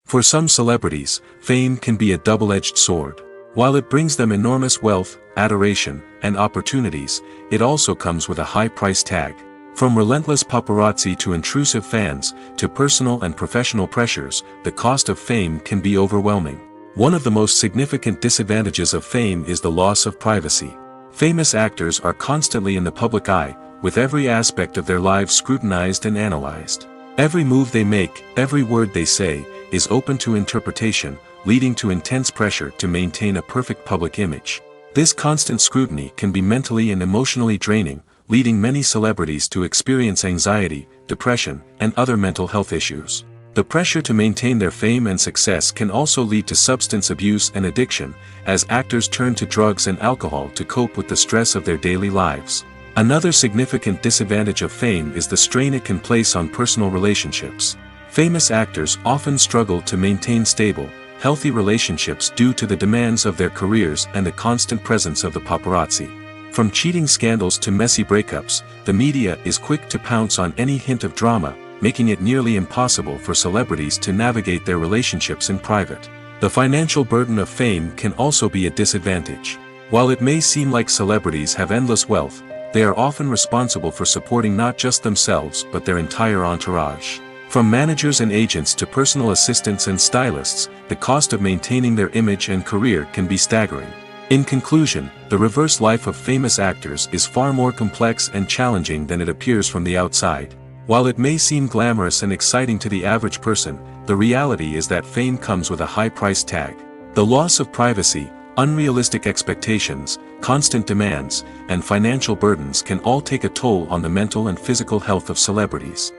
For some celebrities, fame can be a double-edged sword. While it brings them enormous wealth, adoration, and opportunities, it also comes with a high price tag. From relentless paparazzi to intrusive fans, to personal and professional pressures, the cost of fame can be overwhelming. One of the most significant disadvantages of fame is the loss of privacy. Famous actors are constantly in the public eye, with every aspect of their lives scrutinized and analyzed. Every move they make, every word they say, is open to interpretation, leading to intense pressure to maintain a perfect public image. This constant scrutiny can be mentally and emotionally draining, leading many celebrities to experience anxiety, depression, and other mental health issues. The pressure to maintain their fame and success can also lead to substance abuse and addiction, as actors turn to drugs and alcohol to cope with the stress of their daily lives. Another significant disadvantage of fame is the strain it can place on personal relationships. Famous actors often struggle to maintain stable, healthy relationships due to the demands of their careers and the constant presence of the paparazzi. From cheating scandals to messy breakups, the media is quick to pounce on any hint of drama, making it nearly impossible for celebrities to navigate their relationships in private. The financial burden of fame can also be a disadvantage. While it may seem like celebrities have endless wealth, they are often responsible for supporting not just themselves but their entire entourage. From managers and agents to personal assistants and stylists, the cost of maintaining their image and career can be staggering. In conclusion, the reverse life of famous actors is far more complex and challenging than it appears from the outside. While it may seem glamorous and exciting to the average person, the reality is that fame comes with a high price tag. The loss of privacy, unrealistic expectations, constant demands, and financial burdens can all take a toll on the mental and physical health of celebrities.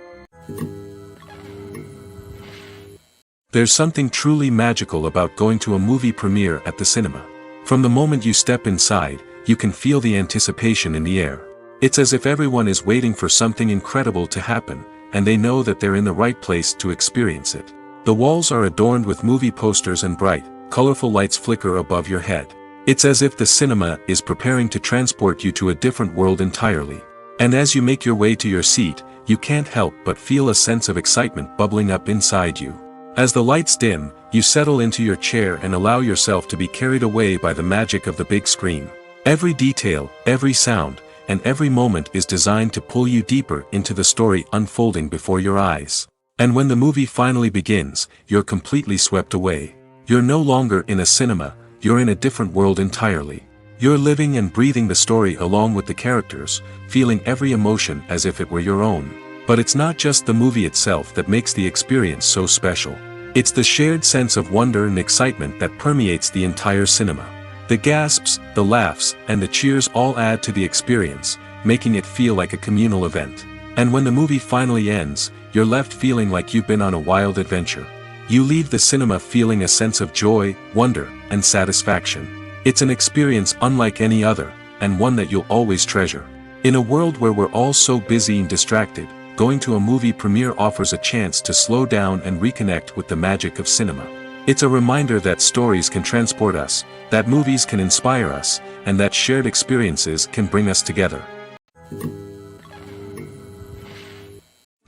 There's something truly magical about going to a movie premiere at the cinema. From the moment you step inside, you can feel the anticipation in the air. It's as if everyone is waiting for something incredible to happen, and they know that they're in the right place to experience it. The walls are adorned with movie posters and bright, colorful lights flicker above your head. It's as if the cinema is preparing to transport you to a different world entirely. And as you make your way to your seat, you can't help but feel a sense of excitement bubbling up inside you. As the lights dim, you settle into your chair and allow yourself to be carried away by the magic of the big screen. Every detail, every sound, and every moment is designed to pull you deeper into the story unfolding before your eyes. And when the movie finally begins, you're completely swept away. You're no longer in a cinema, you're in a different world entirely. You're living and breathing the story along with the characters, feeling every emotion as if it were your own. But it's not just the movie itself that makes the experience so special. It's the shared sense of wonder and excitement that permeates the entire cinema. The gasps, the laughs, and the cheers all add to the experience, making it feel like a communal event. And when the movie finally ends, you're left feeling like you've been on a wild adventure. You leave the cinema feeling a sense of joy, wonder, and satisfaction. It's an experience unlike any other, and one that you'll always treasure. In a world where we're all so busy and distracted, going to a movie premiere offers a chance to slow down and reconnect with the magic of cinema. It's a reminder that stories can transport us, that movies can inspire us, and that shared experiences can bring us together.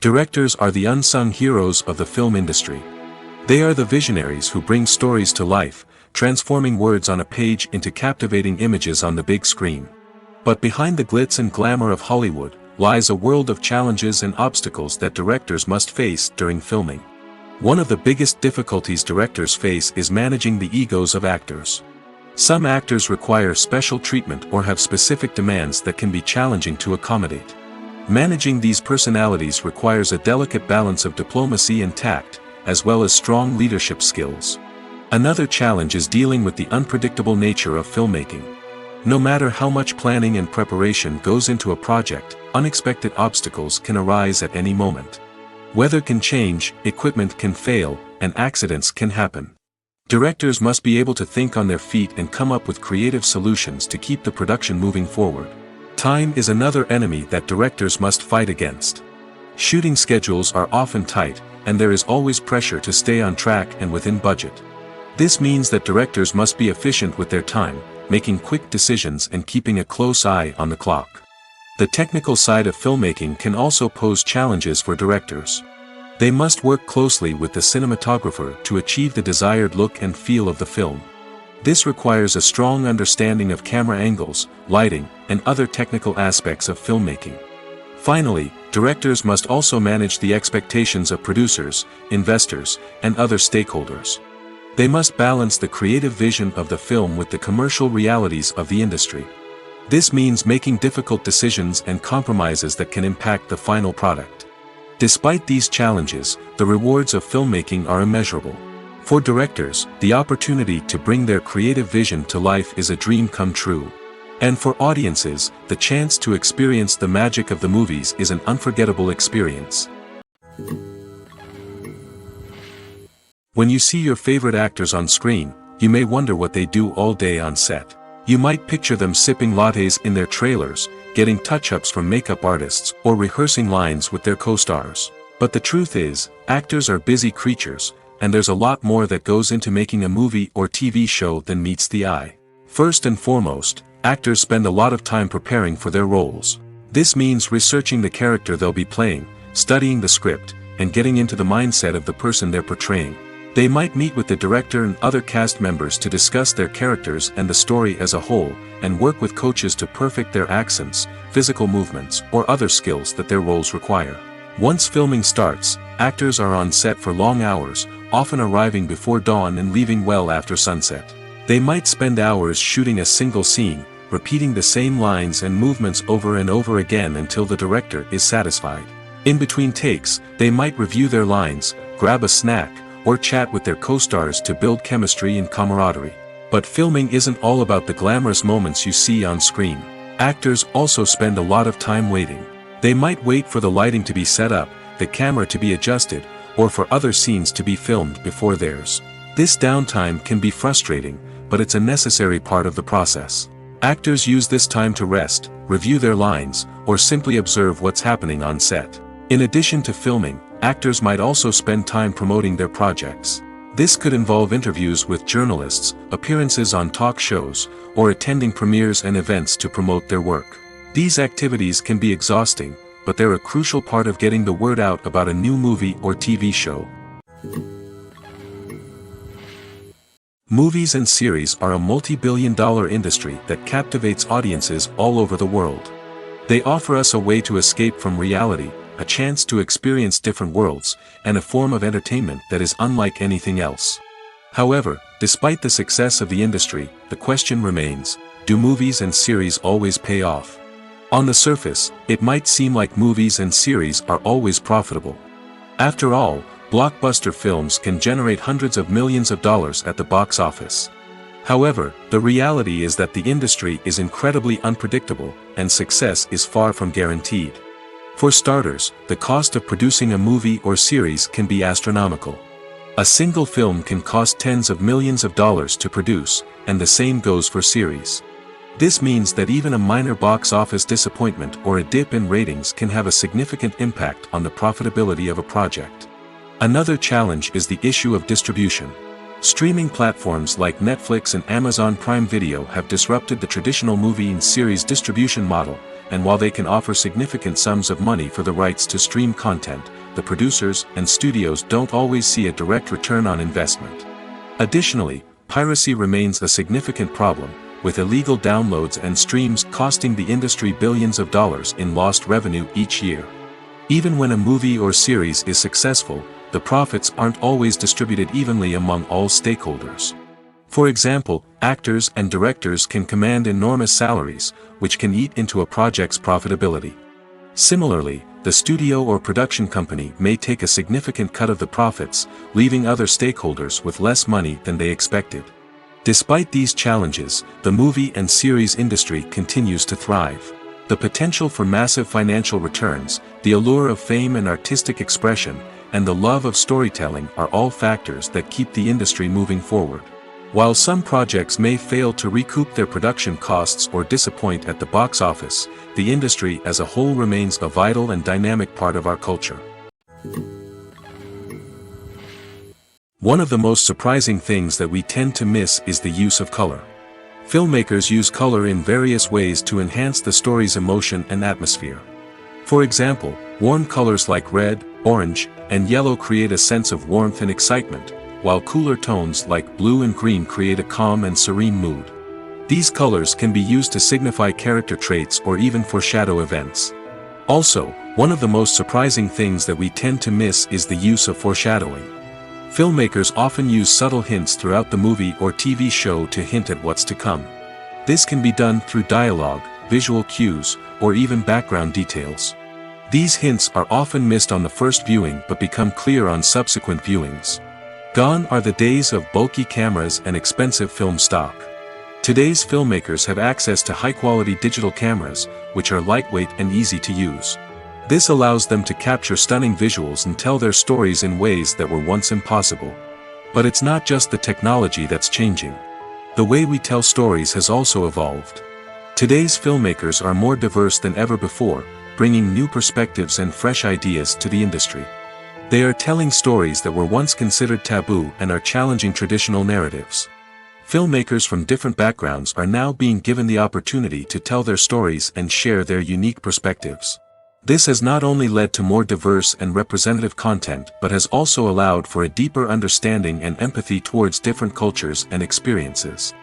Directors are the unsung heroes of the film industry. They are the visionaries who bring stories to life, transforming words on a page into captivating images on the big screen. But behind the glitz and glamour of Hollywood, lies a world of challenges and obstacles that directors must face during filming. One of the biggest difficulties directors face is managing the egos of actors. Some actors require special treatment or have specific demands that can be challenging to accommodate. Managing these personalities requires a delicate balance of diplomacy and tact, as well as strong leadership skills. Another challenge is dealing with the unpredictable nature of filmmaking. No matter how much planning and preparation goes into a project, unexpected obstacles can arise at any moment. Weather can change, equipment can fail, and accidents can happen. Directors must be able to think on their feet and come up with creative solutions to keep the production moving forward. Time is another enemy that directors must fight against. Shooting schedules are often tight, and there is always pressure to stay on track and within budget. This means that directors must be efficient with their time, making quick decisions and keeping a close eye on the clock. The technical side of filmmaking can also pose challenges for directors. They must work closely with the cinematographer to achieve the desired look and feel of the film. This requires a strong understanding of camera angles, lighting, and other technical aspects of filmmaking. Finally, directors must also manage the expectations of producers, investors, and other stakeholders. They must balance the creative vision of the film with the commercial realities of the industry. This means making difficult decisions and compromises that can impact the final product. Despite these challenges, the rewards of filmmaking are immeasurable. For directors, the opportunity to bring their creative vision to life is a dream come true. And for audiences, the chance to experience the magic of the movies is an unforgettable experience. When you see your favorite actors on screen, you may wonder what they do all day on set. You might picture them sipping lattes in their trailers, getting touch-ups from makeup artists, or rehearsing lines with their co-stars. But the truth is, actors are busy creatures, and there's a lot more that goes into making a movie or TV show than meets the eye. First and foremost, actors spend a lot of time preparing for their roles. This means researching the character they'll be playing, studying the script, and getting into the mindset of the person they're portraying. They might meet with the director and other cast members to discuss their characters and the story as a whole, and work with coaches to perfect their accents, physical movements, or other skills that their roles require. Once filming starts, actors are on set for long hours, often arriving before dawn and leaving well after sunset. They might spend hours shooting a single scene, repeating the same lines and movements over and over again until the director is satisfied. In between takes, they might review their lines, grab a snack, or chat with their co-stars to build chemistry and camaraderie. But filming isn't all about the glamorous moments you see on screen. Actors also spend a lot of time waiting. They might wait for the lighting to be set up, the camera to be adjusted, or for other scenes to be filmed before theirs. This downtime can be frustrating, but it's a necessary part of the process. Actors use this time to rest, review their lines, or simply observe what's happening on set. In addition to filming, actors might also spend time promoting their projects. This could involve interviews with journalists, appearances on talk shows, or attending premieres and events to promote their work. These activities can be exhausting, but they're a crucial part of getting the word out about a new movie or TV show. Movies and series are a multi-billion-dollar industry that captivates audiences all over the world. They offer us a way to escape from reality, a chance to experience different worlds, and a form of entertainment that is unlike anything else. However, despite the success of the industry, the question remains, do movies and series always pay off? On the surface, it might seem like movies and series are always profitable. After all, blockbuster films can generate hundreds of millions of dollars at the box office. However, the reality is that the industry is incredibly unpredictable, and success is far from guaranteed. For starters, the cost of producing a movie or series can be astronomical. A single film can cost tens of millions of dollars to produce, and the same goes for series. This means that even a minor box office disappointment or a dip in ratings can have a significant impact on the profitability of a project. Another challenge is the issue of distribution. Streaming platforms like Netflix and Amazon Prime Video have disrupted the traditional movie and series distribution model, and while they can offer significant sums of money for the rights to stream content, the producers and studios don't always see a direct return on investment. Additionally, piracy remains a significant problem, with illegal downloads and streams costing the industry billions of dollars in lost revenue each year. Even when a movie or series is successful, the profits aren't always distributed evenly among all stakeholders. For example, actors and directors can command enormous salaries, which can eat into a project's profitability. Similarly, the studio or production company may take a significant cut of the profits, leaving other stakeholders with less money than they expected. Despite these challenges, the movie and series industry continues to thrive. The potential for massive financial returns, the allure of fame and artistic expression, and the love of storytelling are all factors that keep the industry moving forward. While some projects may fail to recoup their production costs or disappoint at the box office, the industry as a whole remains a vital and dynamic part of our culture. One of the most surprising things that we tend to miss is the use of color. Filmmakers use color in various ways to enhance the story's emotion and atmosphere. For example, warm colors like red, orange, and yellow create a sense of warmth and excitement, while cooler tones like blue and green create a calm and serene mood. These colors can be used to signify character traits or even foreshadow events. Also, one of the most surprising things that we tend to miss is the use of foreshadowing. Filmmakers often use subtle hints throughout the movie or TV show to hint at what's to come. This can be done through dialogue, visual cues, or even background details. These hints are often missed on the first viewing but become clear on subsequent viewings. Gone are the days of bulky cameras and expensive film stock. Today's filmmakers have access to high-quality digital cameras, which are lightweight and easy to use. This allows them to capture stunning visuals and tell their stories in ways that were once impossible. But it's not just the technology that's changing. The way we tell stories has also evolved. Today's filmmakers are more diverse than ever before, bringing new perspectives and fresh ideas to the industry. They are telling stories that were once considered taboo and are challenging traditional narratives. Filmmakers from different backgrounds are now being given the opportunity to tell their stories and share their unique perspectives. This has not only led to more diverse and representative content but has also allowed for a deeper understanding and empathy towards different cultures and experiences.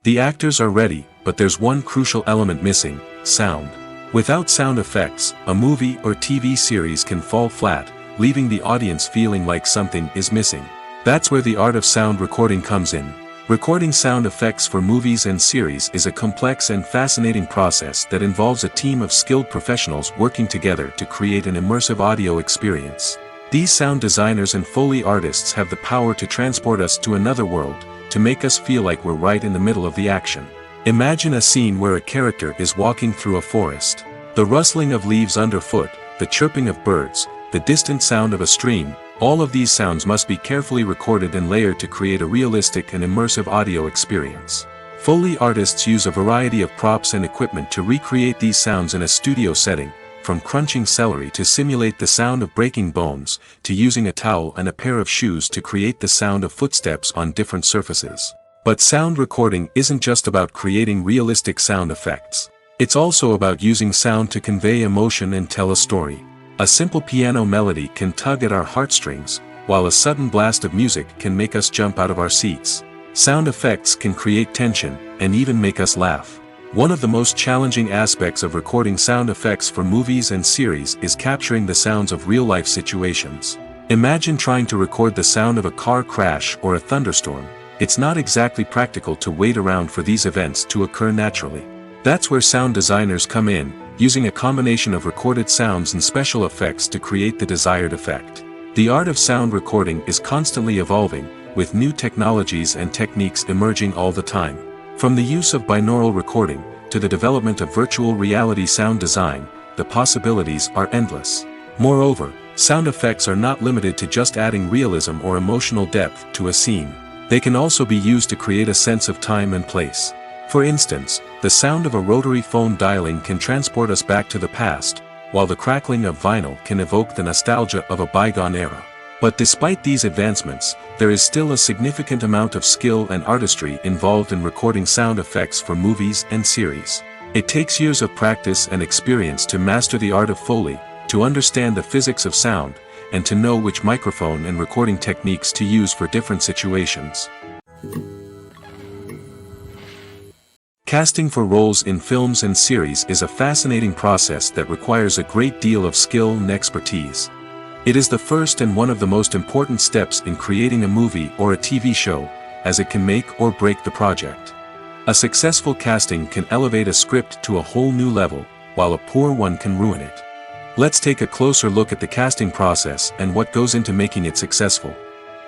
The actors are ready, but there's one crucial element missing: sound. Without sound effects, a movie or TV series can fall flat, leaving the audience feeling like something is missing. That's where the art of sound recording comes in. Recording sound effects for movies and series is a complex and fascinating process that involves a team of skilled professionals working together to create an immersive audio experience. These sound designers and Foley artists have the power to transport us to another world, to make us feel like we're right in the middle of the action. Imagine a scene where a character is walking through a forest. The rustling of leaves underfoot, the chirping of birds, the distant sound of a stream, all of these sounds must be carefully recorded and layered to create a realistic and immersive audio experience. Foley artists use a variety of props and equipment to recreate these sounds in a studio setting, from crunching celery to simulate the sound of breaking bones, to using a towel and a pair of shoes to create the sound of footsteps on different surfaces. But sound recording isn't just about creating realistic sound effects. It's also about using sound to convey emotion and tell a story. A simple piano melody can tug at our heartstrings, while a sudden blast of music can make us jump out of our seats. Sound effects can create tension, and even make us laugh. One of the most challenging aspects of recording sound effects for movies and series is capturing the sounds of real-life situations. Imagine trying to record the sound of a car crash or a thunderstorm. It's not exactly practical to wait around for these events to occur naturally. That's where sound designers come in, using a combination of recorded sounds and special effects to create the desired effect. The art of sound recording is constantly evolving, with new technologies and techniques emerging all the time. From the use of binaural recording, to the development of virtual reality sound design, the possibilities are endless. Moreover, sound effects are not limited to just adding realism or emotional depth to a scene. They can also be used to create a sense of time and place. For instance, the sound of a rotary phone dialing can transport us back to the past, while the crackling of vinyl can evoke the nostalgia of a bygone era. But despite these advancements, there is still a significant amount of skill and artistry involved in recording sound effects for movies and series. It takes years of practice and experience to master the art of Foley, to understand the physics of sound, and to know which microphone and recording techniques to use for different situations. Casting for roles in films and series is a fascinating process that requires a great deal of skill and expertise. It is the first and one of the most important steps in creating a movie or a TV show, as it can make or break the project. A successful casting can elevate a script to a whole new level, while a poor one can ruin it. Let's take a closer look at the casting process and what goes into making it successful.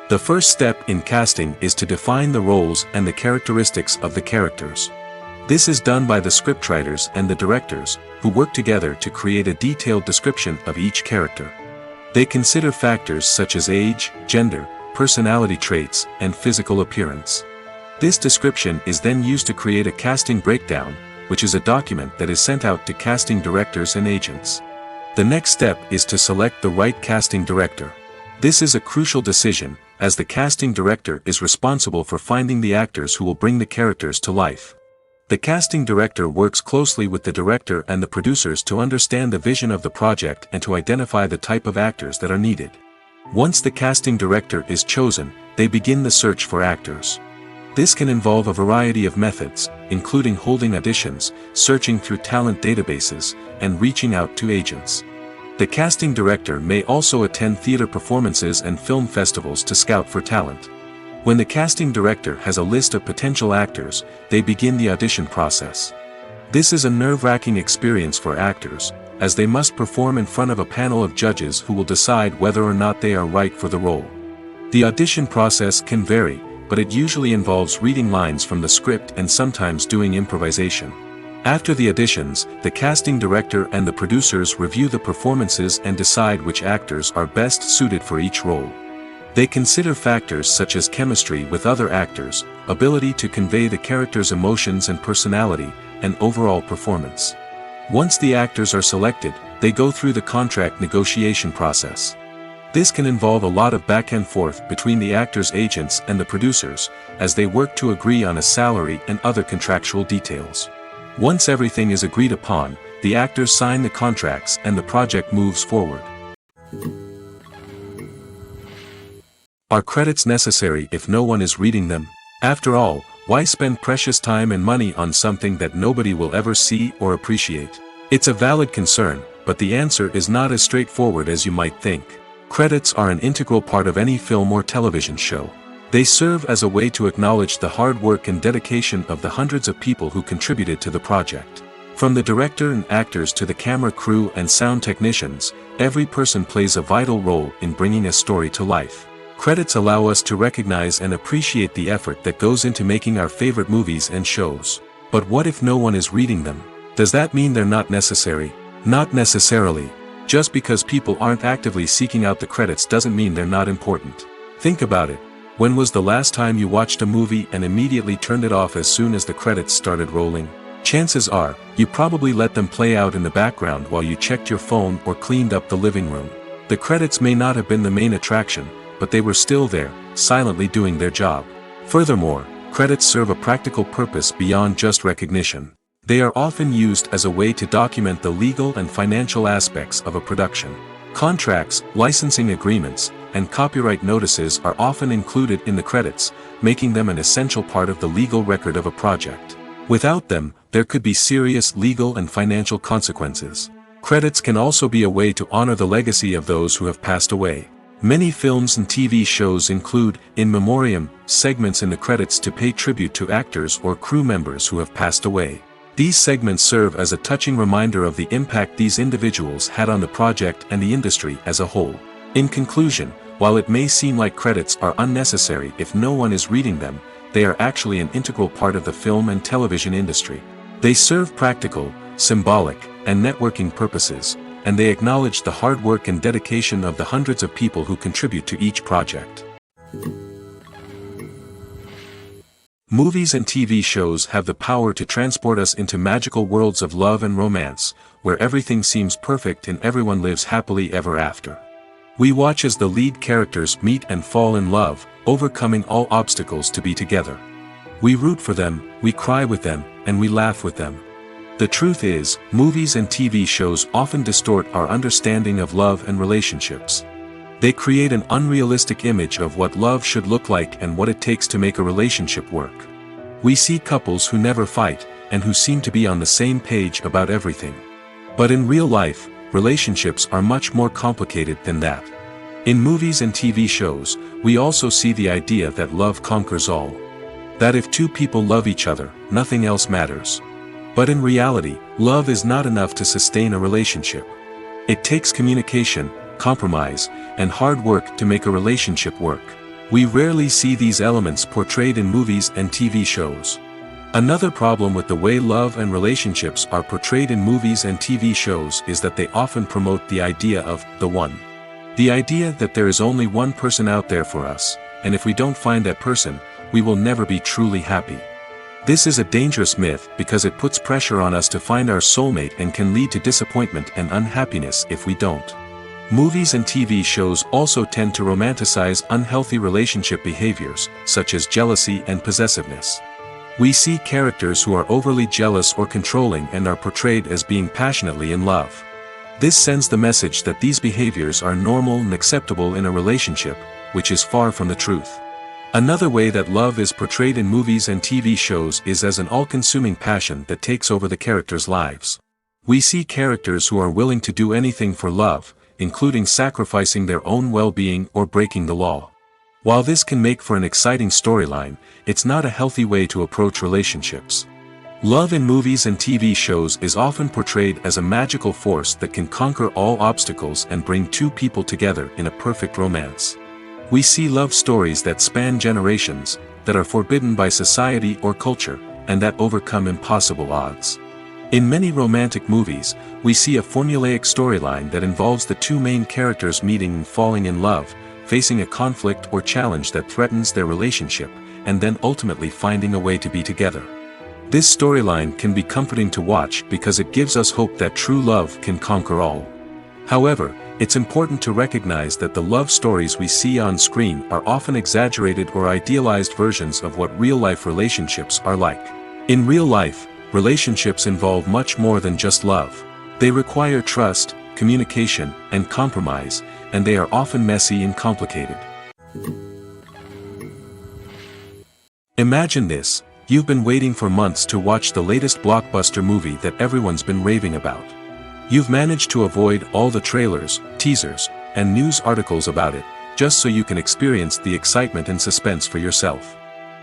The first step in casting is to define the roles and the characteristics of the characters. This is done by the scriptwriters and the directors, who work together to create a detailed description of each character. They consider factors such as age, gender, personality traits, and physical appearance. This description is then used to create a casting breakdown, which is a document that is sent out to casting directors and agents. The next step is to select the right casting director. This is a crucial decision, as the casting director is responsible for finding the actors who will bring the characters to life. The casting director works closely with the director and the producers to understand the vision of the project and to identify the type of actors that are needed. Once the casting director is chosen, they begin the search for actors. This can involve a variety of methods, including holding auditions, searching through talent databases, and reaching out to agents. The casting director may also attend theater performances and film festivals to scout for talent. When the casting director has a list of potential actors, they begin the audition process. This is a nerve-wracking experience for actors, as they must perform in front of a panel of judges who will decide whether or not they are right for the role. The audition process can vary, but it usually involves reading lines from the script and sometimes doing improvisation. After the auditions, the casting director and the producers review the performances and decide which actors are best suited for each role. They consider factors such as chemistry with other actors, ability to convey the character's emotions and personality, and overall performance. Once the actors are selected, they go through the contract negotiation process. This can involve a lot of back and forth between the actors' agents and the producers, as they work to agree on a salary and other contractual details. Once everything is agreed upon, the actors sign the contracts and the project moves forward. Are credits necessary if no one is reading them? After all, why spend precious time and money on something that nobody will ever see or appreciate? It's a valid concern, but the answer is not as straightforward as you might think. Credits are an integral part of any film or television show. They serve as a way to acknowledge the hard work and dedication of the hundreds of people who contributed to the project. From the director and actors to the camera crew and sound technicians, every person plays a vital role in bringing a story to life. Credits allow us to recognize and appreciate the effort that goes into making our favorite movies and shows. But what if no one is reading them? Does that mean they're not necessary? Not necessarily. Just because people aren't actively seeking out the credits doesn't mean they're not important. Think about it. When was the last time you watched a movie and immediately turned it off as soon as the credits started rolling? Chances are, you probably let them play out in the background while you checked your phone or cleaned up the living room. The credits may not have been the main attraction, but they were still there, silently doing their job. Furthermore, credits serve a practical purpose beyond just recognition. They are often used as a way to document the legal and financial aspects of a production. Contracts, licensing agreements, and copyright notices are often included in the credits, making them an essential part of the legal record of a project. Without them, there could be serious legal and financial consequences. Credits can also be a way to honor the legacy of those who have passed away. Many films and TV shows include, in memoriam, segments in the credits to pay tribute to actors or crew members who have passed away. These segments serve as a touching reminder of the impact these individuals had on the project and the industry as a whole. In conclusion, while it may seem like credits are unnecessary if no one is reading them, they are actually an integral part of the film and television industry. They serve practical, symbolic, and networking purposes, and they acknowledge the hard work and dedication of the hundreds of people who contribute to each project. Movies and TV shows have the power to transport us into magical worlds of love and romance, where everything seems perfect and everyone lives happily ever after. We watch as the lead characters meet and fall in love, overcoming all obstacles to be together. We root for them, we cry with them, and we laugh with them. The truth is, movies and TV shows often distort our understanding of love and relationships. They create an unrealistic image of what love should look like and what it takes to make a relationship work. We see couples who never fight, and who seem to be on the same page about everything. But in real life, relationships are much more complicated than that. In movies and TV shows, we also see the idea that love conquers all. That if two people love each other, nothing else matters. But in reality, love is not enough to sustain a relationship. It takes communication, compromise, and hard work to make a relationship work. We rarely see these elements portrayed in movies and TV shows. Another problem with the way love and relationships are portrayed in movies and TV shows is that they often promote the idea of the one. The idea that there is only one person out there for us, and if we don't find that person, we will never be truly happy. This is a dangerous myth because it puts pressure on us to find our soulmate and can lead to disappointment and unhappiness if we don't. Movies and TV shows also tend to romanticize unhealthy relationship behaviors, such as jealousy and possessiveness. We see characters who are overly jealous or controlling and are portrayed as being passionately in love. This sends the message that these behaviors are normal and acceptable in a relationship, which is far from the truth. Another way that love is portrayed in movies and TV shows is as an all-consuming passion that takes over the characters' lives. We see characters who are willing to do anything for love, including sacrificing their own well-being or breaking the law. While this can make for an exciting storyline, it's not a healthy way to approach relationships. Love in movies and TV shows is often portrayed as a magical force that can conquer all obstacles and bring two people together in a perfect romance. We see love stories that span generations, that are forbidden by society or culture, and that overcome impossible odds. In many romantic movies, we see a formulaic storyline that involves the two main characters meeting and falling in love, facing a conflict or challenge that threatens their relationship, and then ultimately finding a way to be together. This storyline can be comforting to watch because it gives us hope that true love can conquer all. However, it's important to recognize that the love stories we see on screen are often exaggerated or idealized versions of what real-life relationships are like. In real life, relationships involve much more than just love. They require trust, communication, and compromise, and they are often messy and complicated. Imagine this: you've been waiting for months to watch the latest blockbuster movie that everyone's been raving about. You've managed to avoid all the trailers, teasers, and news articles about it, just so you can experience the excitement and suspense for yourself.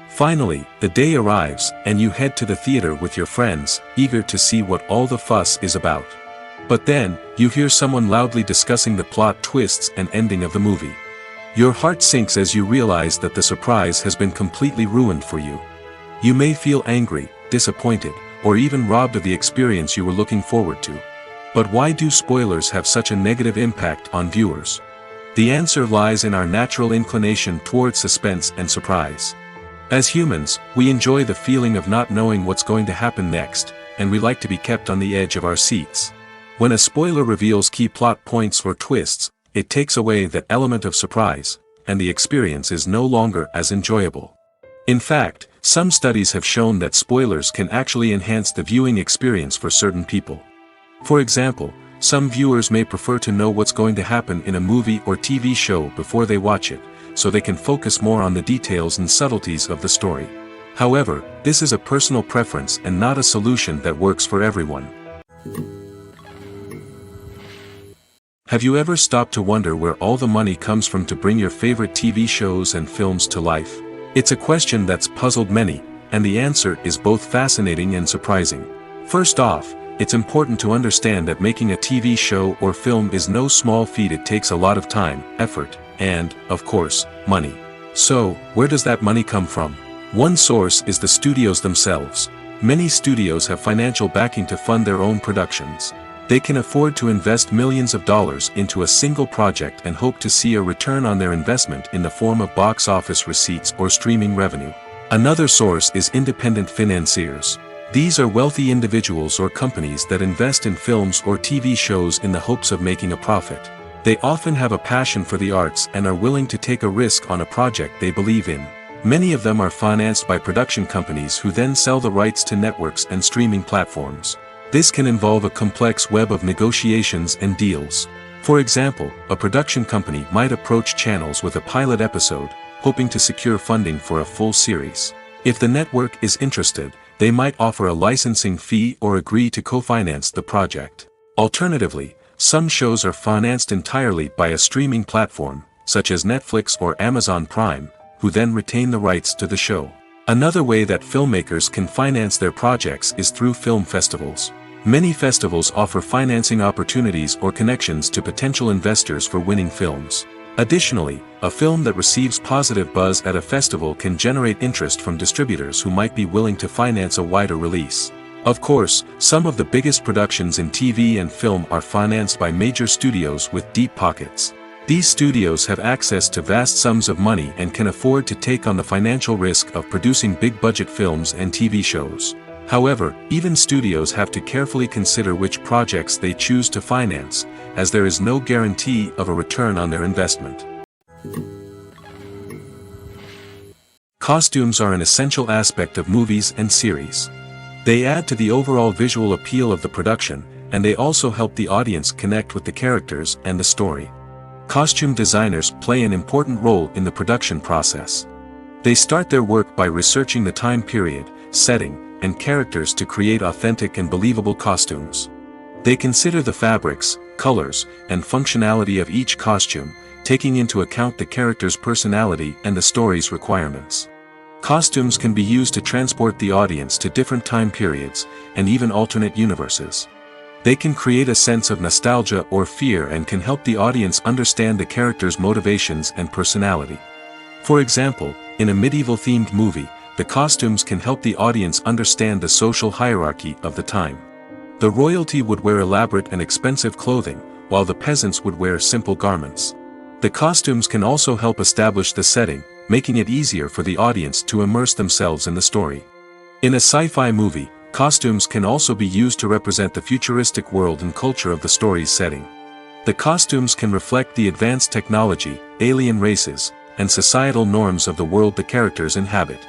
Finally, the day arrives, and you head to the theater with your friends, eager to see what all the fuss is about. But then, you hear someone loudly discussing the plot twists and ending of the movie. Your heart sinks as you realize that the surprise has been completely ruined for you. You may feel angry, disappointed, or even robbed of the experience you were looking forward to. But why do spoilers have such a negative impact on viewers? The answer lies in our natural inclination towards suspense and surprise. As humans, we enjoy the feeling of not knowing what's going to happen next, and we like to be kept on the edge of our seats. When a spoiler reveals key plot points or twists, it takes away that element of surprise, and the experience is no longer as enjoyable. In fact, some studies have shown that spoilers can actually enhance the viewing experience for certain people. For example, some viewers may prefer to know what's going to happen in a movie or TV show before they watch it, so they can focus more on the details and subtleties of the story. However, this is a personal preference and not a solution that works for everyone. Have you ever stopped to wonder where all the money comes from to bring your favorite TV shows and films to life? It's a question that's puzzled many, and the answer is both fascinating and surprising. First off, it's important to understand that making a TV show or film is no small feat. It takes a lot of time, effort, and, of course, money. So, where does that money come from? One source is the studios themselves. Many studios have financial backing to fund their own productions. They can afford to invest millions of dollars into a single project and hope to see a return on their investment in the form of box office receipts or streaming revenue. Another source is independent financiers. These are wealthy individuals or companies that invest in films or TV shows in the hopes of making a profit. They often have a passion for the arts and are willing to take a risk on a project they believe in. Many of them are financed by production companies who then sell the rights to networks and streaming platforms. This can involve a complex web of negotiations and deals. For example, a production company might approach channels with a pilot episode, hoping to secure funding for a full series. If the network is interested, they might offer a licensing fee or agree to co-finance the project. Alternatively, some shows are financed entirely by a streaming platform, such as Netflix or Amazon Prime, who then retain the rights to the show. Another way that filmmakers can finance their projects is through film festivals. Many festivals offer financing opportunities or connections to potential investors for winning films. Additionally, a film that receives positive buzz at a festival can generate interest from distributors who might be willing to finance a wider release. Of course, some of the biggest productions in TV and film are financed by major studios with deep pockets. These studios have access to vast sums of money and can afford to take on the financial risk of producing big-budget films and TV shows. However, even studios have to carefully consider which projects they choose to finance, as there is no guarantee of a return on their investment. Costumes are an essential aspect of movies and series. They add to the overall visual appeal of the production, and they also help the audience connect with the characters and the story. Costume designers play an important role in the production process. They start their work by researching the time period, setting, and characters to create authentic and believable costumes. They consider the fabrics, colors, and functionality of each costume, taking into account the character's personality and the story's requirements. Costumes can be used to transport the audience to different time periods, and even alternate universes. They can create a sense of nostalgia or fear and can help the audience understand the character's motivations and personality. For example, in a medieval-themed movie, the costumes can help the audience understand the social hierarchy of the time. The royalty would wear elaborate and expensive clothing, while the peasants would wear simple garments. The costumes can also help establish the setting, making it easier for the audience to immerse themselves in the story. In a sci-fi movie, costumes can also be used to represent the futuristic world and culture of the story's setting. The costumes can reflect the advanced technology, alien races, and societal norms of the world the characters inhabit.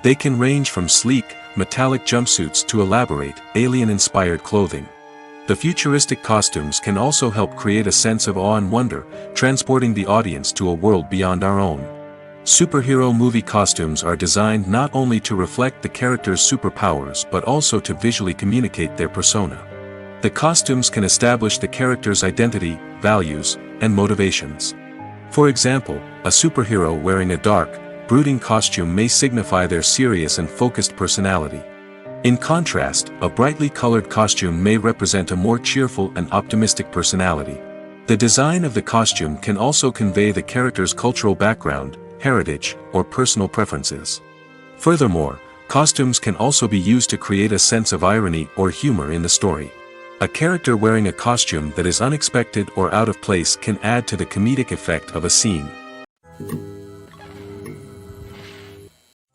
They can range from sleek, metallic jumpsuits to elaborate, alien-inspired clothing. The futuristic costumes can also help create a sense of awe and wonder, transporting the audience to a world beyond our own. Superhero movie costumes are designed not only to reflect the character's superpowers but also to visually communicate their persona. The costumes can establish the character's identity, values, and motivations. For example, a superhero wearing a dark, brooding costume may signify their serious and focused personality. In contrast, a brightly colored costume may represent a more cheerful and optimistic personality. The design of the costume can also convey the character's cultural background, heritage, or personal preferences. Furthermore, costumes can also be used to create a sense of irony or humor in the story. A character wearing a costume that is unexpected or out of place can add to the comedic effect of a scene.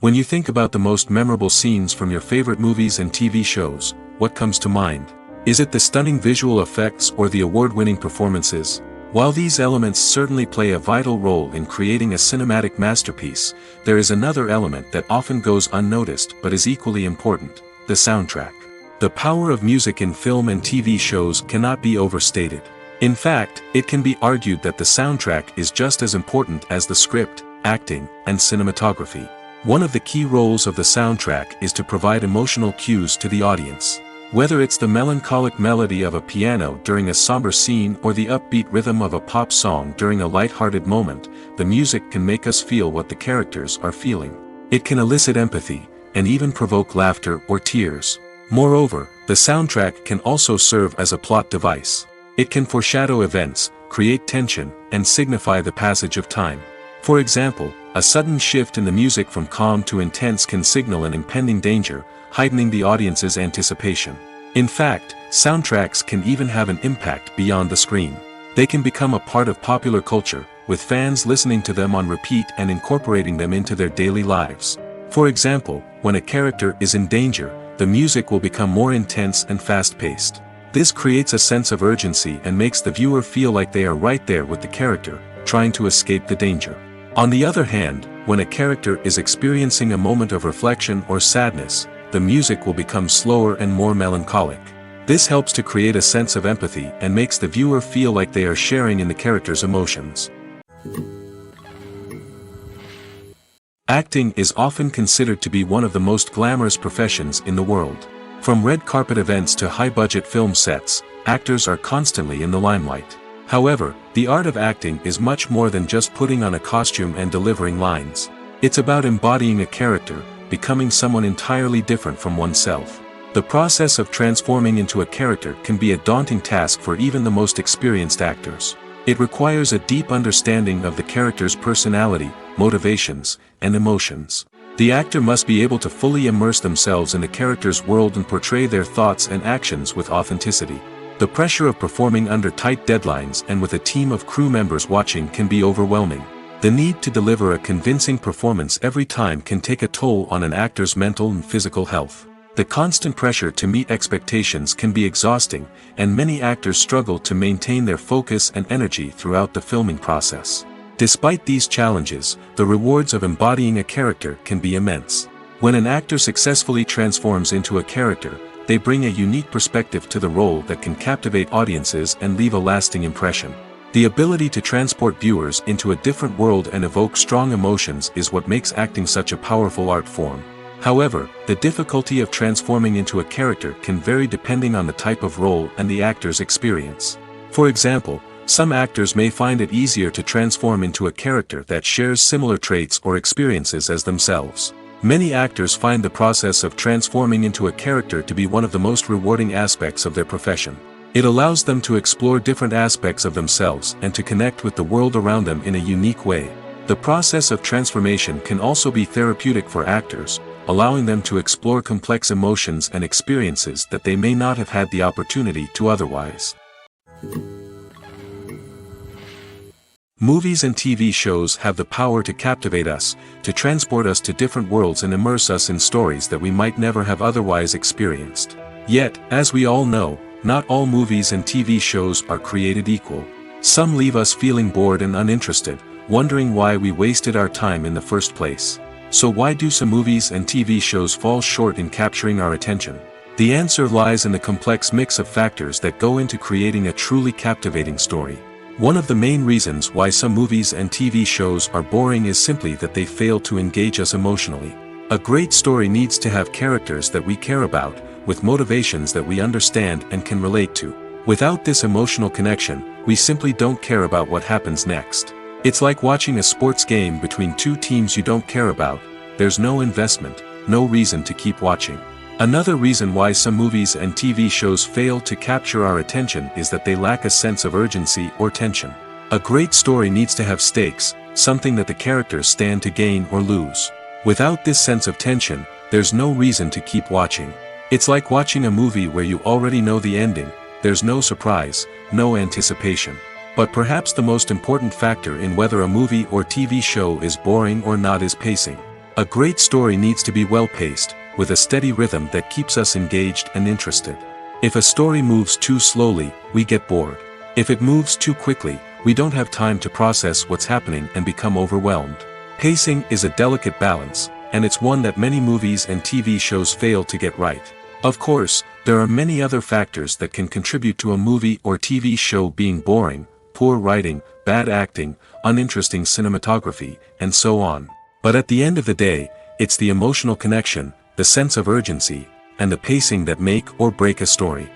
When you think about the most memorable scenes from your favorite movies and TV shows, what comes to mind? Is it the stunning visual effects or the award-winning performances? While these elements certainly play a vital role in creating a cinematic masterpiece, there is another element that often goes unnoticed but is equally important: the soundtrack. The power of music in film and TV shows cannot be overstated. In fact, it can be argued that the soundtrack is just as important as the script, acting, and cinematography. One of the key roles of the soundtrack is to provide emotional cues to the audience. Whether it's the melancholic melody of a piano during a somber scene or the upbeat rhythm of a pop song during a light-hearted moment, the music can make us feel what the characters are feeling. It can elicit empathy, and even provoke laughter or tears. Moreover, the soundtrack can also serve as a plot device. It can foreshadow events, create tension, and signify the passage of time. For example, a sudden shift in the music from calm to intense can signal an impending danger, heightening the audience's anticipation. In fact, soundtracks can even have an impact beyond the screen. They can become a part of popular culture, with fans listening to them on repeat and incorporating them into their daily lives. For example, when a character is in danger, the music will become more intense and fast-paced. This creates a sense of urgency and makes the viewer feel like they are right there with the character, trying to escape the danger. On the other hand, when a character is experiencing a moment of reflection or sadness, the music will become slower and more melancholic. This helps to create a sense of empathy and makes the viewer feel like they are sharing in the character's emotions. Acting is often considered to be one of the most glamorous professions in the world. From red carpet events to high-budget film sets, actors are constantly in the limelight. However, the art of acting is much more than just putting on a costume and delivering lines. It's about embodying a character, becoming someone entirely different from oneself. The process of transforming into a character can be a daunting task for even the most experienced actors. It requires a deep understanding of the character's personality, motivations, and emotions. The actor must be able to fully immerse themselves in the character's world and portray their thoughts and actions with authenticity. The pressure of performing under tight deadlines and with a team of crew members watching can be overwhelming. The need to deliver a convincing performance every time can take a toll on an actor's mental and physical health. The constant pressure to meet expectations can be exhausting, and many actors struggle to maintain their focus and energy throughout the filming process. Despite these challenges, the rewards of embodying a character can be immense. When an actor successfully transforms into a character, they bring a unique perspective to the role that can captivate audiences and leave a lasting impression. The ability to transport viewers into a different world and evoke strong emotions is what makes acting such a powerful art form. However, the difficulty of transforming into a character can vary depending on the type of role and the actor's experience. For example, some actors may find it easier to transform into a character that shares similar traits or experiences as themselves. Many actors find the process of transforming into a character to be one of the most rewarding aspects of their profession. It allows them to explore different aspects of themselves and to connect with the world around them in a unique way. The process of transformation can also be therapeutic for actors, allowing them to explore complex emotions and experiences that they may not have had the opportunity to otherwise. Movies and TV shows have the power to captivate us, to transport us to different worlds and immerse us in stories that we might never have otherwise experienced. Yet, as we all know, not all movies and TV shows are created equal. Some leave us feeling bored and uninterested, wondering why we wasted our time in the first place. So why do some movies and TV shows fall short in capturing our attention? The answer lies in the complex mix of factors that go into creating a truly captivating story. One of the main reasons why some movies and TV shows are boring is simply that they fail to engage us emotionally. A great story needs to have characters that we care about, with motivations that we understand and can relate to. Without this emotional connection, we simply don't care about what happens next. It's like watching a sports game between two teams you don't care about. There's no investment, no reason to keep watching. Another reason why some movies and TV shows fail to capture our attention is that they lack a sense of urgency or tension. A great story needs to have stakes, something that the characters stand to gain or lose. Without this sense of tension, there's no reason to keep watching. It's like watching a movie where you already know the ending. There's no surprise, no anticipation. But perhaps the most important factor in whether a movie or TV show is boring or not is pacing. A great story needs to be well-paced, with a steady rhythm that keeps us engaged and interested. If a story moves too slowly, we get bored. If it moves too quickly, we don't have time to process what's happening and become overwhelmed. Pacing is a delicate balance, and it's one that many movies and TV shows fail to get right. Of course, there are many other factors that can contribute to a movie or TV show being boring: poor writing, bad acting, uninteresting cinematography, and so on. But at the end of the day, it's the emotional connection, the sense of urgency, and the pacing that make or break a story.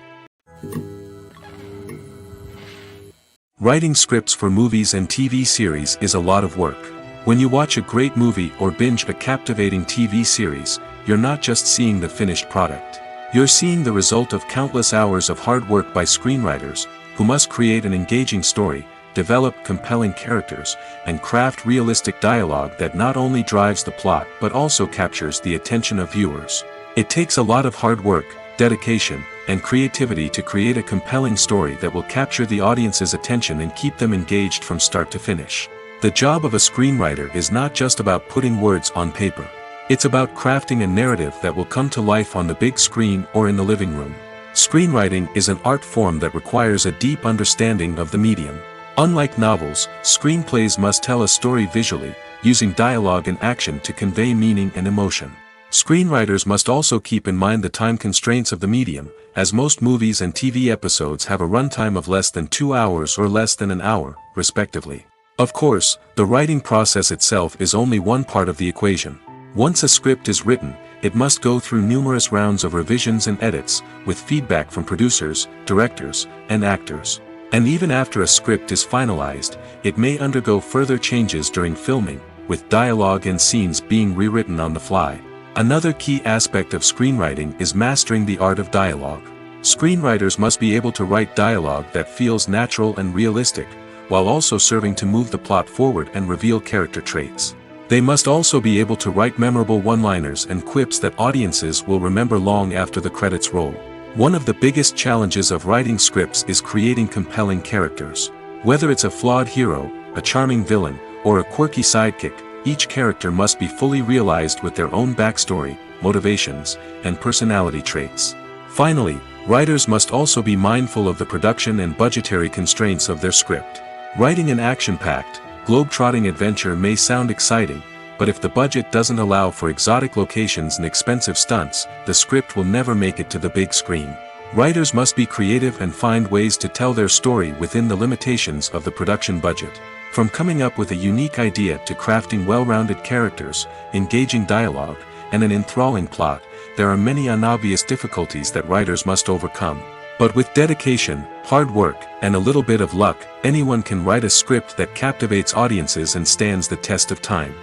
Writing scripts for movies and TV series is a lot of work. When you watch a great movie or binge a captivating TV series, you're not just seeing the finished product. You're seeing the result of countless hours of hard work by screenwriters, who must create an engaging story, develop compelling characters, and craft realistic dialogue that not only drives the plot but also captures the attention of viewers. It takes a lot of hard work, dedication, and creativity to create a compelling story that will capture the audience's attention and keep them engaged from start to finish. The job of a screenwriter is not just about putting words on paper. It's about crafting a narrative that will come to life on the big screen or in the living room. Screenwriting is an art form that requires a deep understanding of the medium. Unlike novels, screenplays must tell a story visually, using dialogue and action to convey meaning and emotion. Screenwriters must also keep in mind the time constraints of the medium, as most movies and TV episodes have a runtime of less than 2 hours or less than an hour, respectively. Of course, the writing process itself is only one part of the equation. Once a script is written, it must go through numerous rounds of revisions and edits, with feedback from producers, directors, and actors. And even after a script is finalized, it may undergo further changes during filming, with dialogue and scenes being rewritten on the fly. Another key aspect of screenwriting is mastering the art of dialogue. Screenwriters must be able to write dialogue that feels natural and realistic, while also serving to move the plot forward and reveal character traits. They must also be able to write memorable one-liners and quips that audiences will remember long after the credits roll. One of the biggest challenges of writing scripts is creating compelling characters. Whether it's a flawed hero, a charming villain, or a quirky sidekick, each character must be fully realized with their own backstory, motivations, and personality traits. Finally, writers must also be mindful of the production and budgetary constraints of their script. Writing an action-packed, globe-trotting adventure may sound exciting, but if the budget doesn't allow for exotic locations and expensive stunts, the script will never make it to the big screen. Writers must be creative and find ways to tell their story within the limitations of the production budget. From coming up with a unique idea to crafting well-rounded characters, engaging dialogue, and an enthralling plot, there are many unobvious difficulties that writers must overcome. But with dedication, hard work, and a little bit of luck, anyone can write a script that captivates audiences and stands the test of time.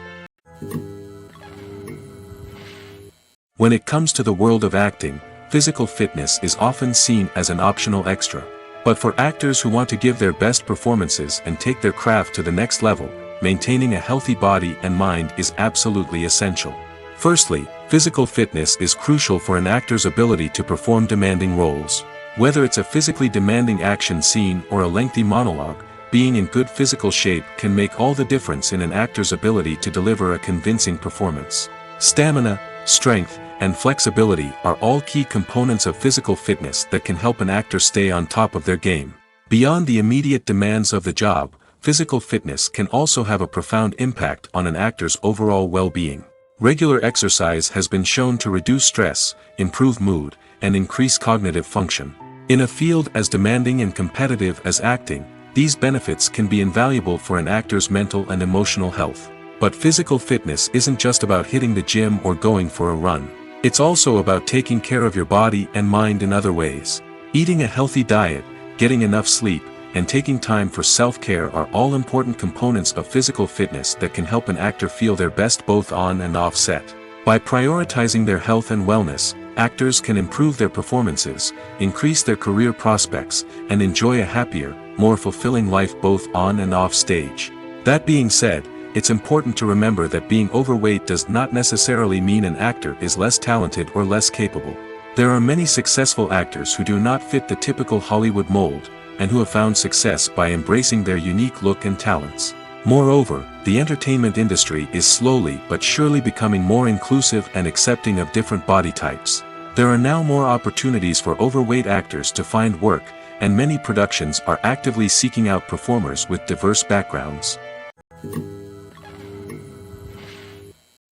When it comes to the world of acting, physical fitness is often seen as an optional extra. But for actors who want to give their best performances and take their craft to the next level, maintaining a healthy body and mind is absolutely essential. Firstly, physical fitness is crucial for an actor's ability to perform demanding roles. Whether it's a physically demanding action scene or a lengthy monologue, being in good physical shape can make all the difference in an actor's ability to deliver a convincing performance. Stamina, strength, and flexibility are all key components of physical fitness that can help an actor stay on top of their game. Beyond the immediate demands of the job, physical fitness can also have a profound impact on an actor's overall well-being. Regular exercise has been shown to reduce stress, improve mood, and increase cognitive function. In a field as demanding and competitive as acting, these benefits can be invaluable for an actor's mental and emotional health. But physical fitness isn't just about hitting the gym or going for a run. It's also about taking care of your body and mind in other ways. Eating a healthy diet, getting enough sleep, and taking time for self-care are all important components of physical fitness that can help an actor feel their best both on and off set. By prioritizing their health and wellness, actors can improve their performances, increase their career prospects, and enjoy a happier, more fulfilling life both on and off stage. That being said, it's important to remember that being overweight does not necessarily mean an actor is less talented or less capable. There are many successful actors who do not fit the typical Hollywood mold, and who have found success by embracing their unique look and talents. Moreover, the entertainment industry is slowly but surely becoming more inclusive and accepting of different body types. There are now more opportunities for overweight actors to find work, and many productions are actively seeking out performers with diverse backgrounds.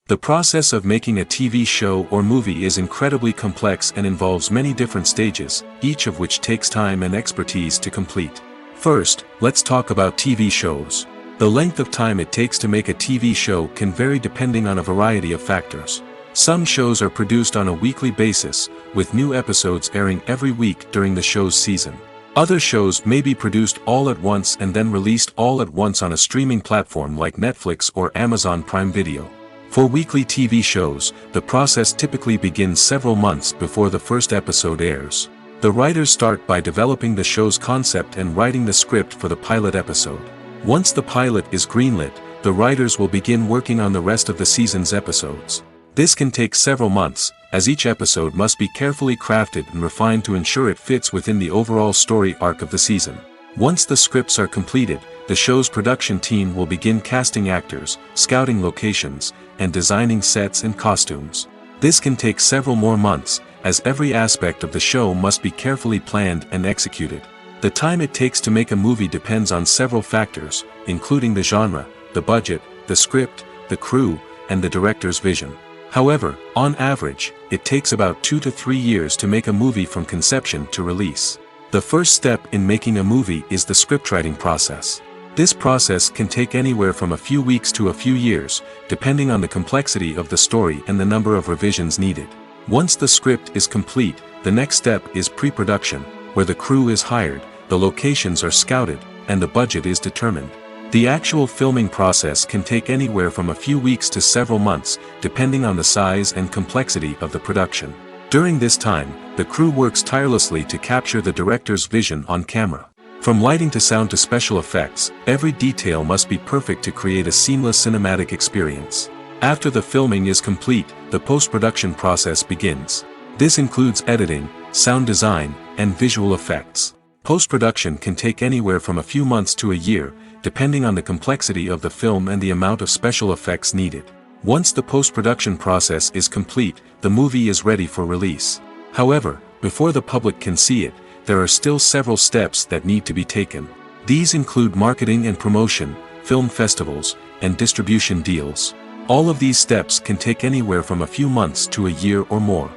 The process of making a TV show or movie is incredibly complex and involves many different stages, each of which takes time and expertise to complete. First, let's talk about TV shows. The length of time it takes to make a TV show can vary depending on a variety of factors. Some shows are produced on a weekly basis, with new episodes airing every week during the show's season. Other shows may be produced all at once and then released all at once on a streaming platform like Netflix or Amazon Prime Video. For weekly TV shows, the process typically begins several months before the first episode airs. The writers start by developing the show's concept and writing the script for the pilot episode. Once the pilot is greenlit, the writers will begin working on the rest of the season's episodes. This can take several months, as each episode must be carefully crafted and refined to ensure it fits within the overall story arc of the season. Once the scripts are completed, the show's production team will begin casting actors, scouting locations, and designing sets and costumes. This can take several more months, as every aspect of the show must be carefully planned and executed. The time it takes to make a movie depends on several factors, including the genre, the budget, the script, the crew, and the director's vision. However, on average, it takes about 2 to 3 years to make a movie from conception to release. The first step in making a movie is the scriptwriting process. This process can take anywhere from a few weeks to a few years, depending on the complexity of the story and the number of revisions needed. Once the script is complete, the next step is pre-production, where the crew is hired, the locations are scouted, and the budget is determined. The actual filming process can take anywhere from a few weeks to several months, depending on the size and complexity of the production. During this time, the crew works tirelessly to capture the director's vision on camera. From lighting to sound to special effects, every detail must be perfect to create a seamless cinematic experience. After the filming is complete, the post-production process begins. This includes editing, sound design, and visual effects. Post-production can take anywhere from a few months to a year, depending on the complexity of the film and the amount of special effects needed. Once the post-production process is complete, the movie is ready for release. However, before the public can see it, there are still several steps that need to be taken. These include marketing and promotion, film festivals, and distribution deals. All of these steps can take anywhere from a few months to a year or more.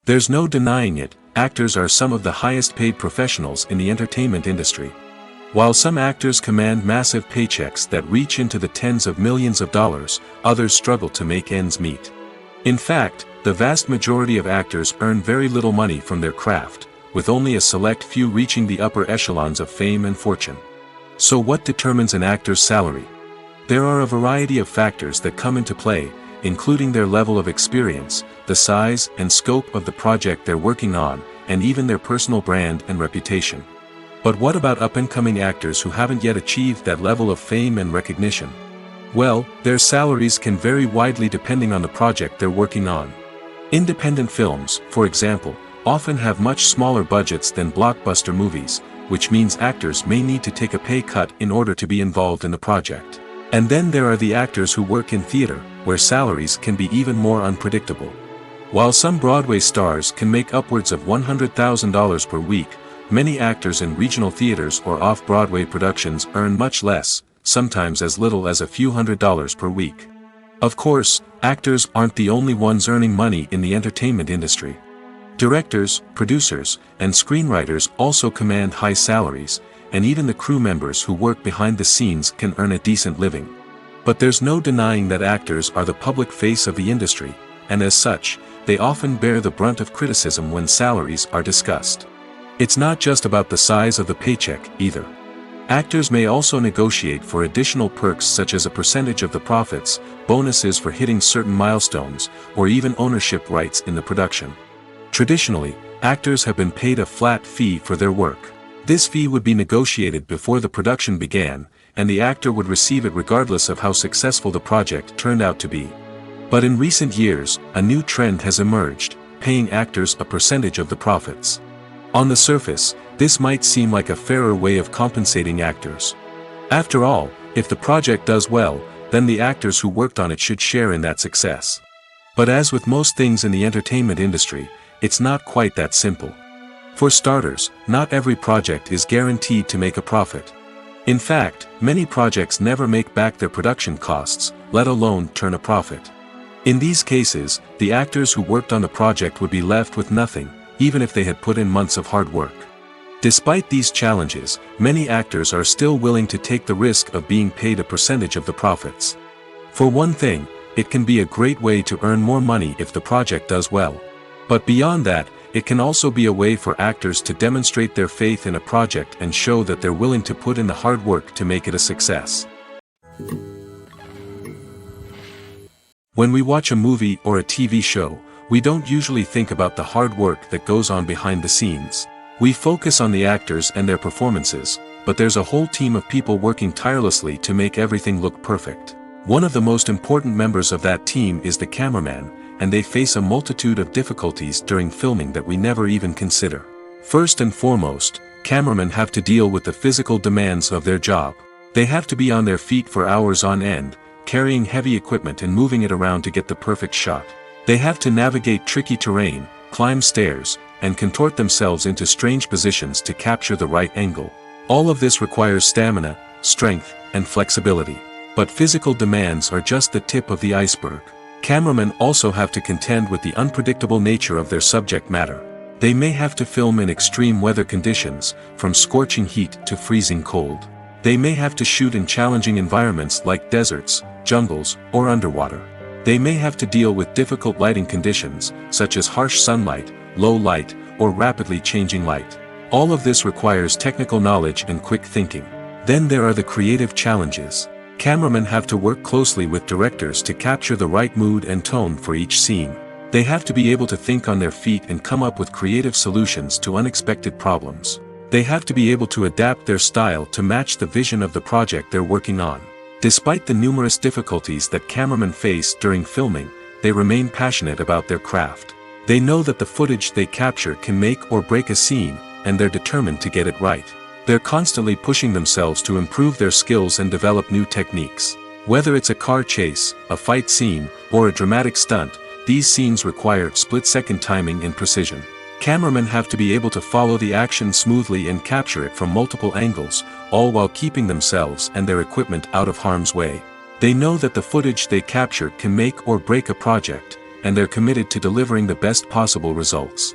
There's no denying it, actors are some of the highest paid professionals in the entertainment industry. While some actors command massive paychecks that reach into the tens of millions of dollars, others struggle to make ends meet. In fact, the vast majority of actors earn very little money from their craft, with only a select few reaching the upper echelons of fame and fortune. So what determines an actor's salary? There are a variety of factors that come into play, including their level of experience, the size and scope of the project they're working on, and even their personal brand and reputation. But what about up-and-coming actors who haven't yet achieved that level of fame and recognition? Well, their salaries can vary widely depending on the project they're working on. Independent films, for example, often have much smaller budgets than blockbuster movies, which means actors may need to take a pay cut in order to be involved in the project. And then there are the actors who work in theater, where salaries can be even more unpredictable. While some Broadway stars can make upwards of $100,000 per week, many actors in regional theaters or off-Broadway productions earn much less, sometimes as little as a few $100s per week. Of course, actors aren't the only ones earning money in the entertainment industry. Directors, producers, and screenwriters also command high salaries, and even the crew members who work behind the scenes can earn a decent living. But there's no denying that actors are the public face of the industry, and as such, they often bear the brunt of criticism when salaries are discussed. It's not just about the size of the paycheck, either. Actors may also negotiate for additional perks such as a percentage of the profits, bonuses for hitting certain milestones, or even ownership rights in the production. Traditionally, actors have been paid a flat fee for their work. This fee would be negotiated before the production began, and the actor would receive it regardless of how successful the project turned out to be. But in recent years, a new trend has emerged, paying actors a percentage of the profits. On the surface, this might seem like a fairer way of compensating actors. After all, if the project does well, then the actors who worked on it should share in that success. But as with most things in the entertainment industry, it's not quite that simple. For starters, not every project is guaranteed to make a profit. In fact, many projects never make back their production costs, let alone turn a profit. In these cases, the actors who worked on the project would be left with nothing, even if they had put in months of hard work. Despite these challenges, many actors are still willing to take the risk of being paid a percentage of the profits. For one thing, it can be a great way to earn more money if the project does well. But beyond that, it can also be a way for actors to demonstrate their faith in a project and show that they're willing to put in the hard work to make it a success. When we watch a movie or a TV show, we don't usually think about the hard work that goes on behind the scenes. We focus on the actors and their performances, but there's a whole team of people working tirelessly to make everything look perfect. One of the most important members of that team is the cameraman, and they face a multitude of difficulties during filming that we never even consider. First and foremost, cameramen have to deal with the physical demands of their job. They have to be on their feet for hours on end, carrying heavy equipment and moving it around to get the perfect shot. They have to navigate tricky terrain, climb stairs, and contort themselves into strange positions to capture the right angle. All of this requires stamina, strength, and flexibility. But physical demands are just the tip of the iceberg. Cameramen also have to contend with the unpredictable nature of their subject matter. They may have to film in extreme weather conditions, from scorching heat to freezing cold. They may have to shoot in challenging environments like deserts, jungles, or underwater. They may have to deal with difficult lighting conditions, such as harsh sunlight, low light, or rapidly changing light. All of this requires technical knowledge and quick thinking. Then there are the creative challenges. Cameramen have to work closely with directors to capture the right mood and tone for each scene. They have to be able to think on their feet and come up with creative solutions to unexpected problems. They have to be able to adapt their style to match the vision of the project they're working on. Despite the numerous difficulties that cameramen face during filming, they remain passionate about their craft. They know that the footage they capture can make or break a scene, and they're determined to get it right. They're constantly pushing themselves to improve their skills and develop new techniques. Whether it's a car chase, a fight scene, or a dramatic stunt, these scenes require split-second timing and precision. Cameramen have to be able to follow the action smoothly and capture it from multiple angles, all while keeping themselves and their equipment out of harm's way. They know that the footage they capture can make or break a project, and they're committed to delivering the best possible results.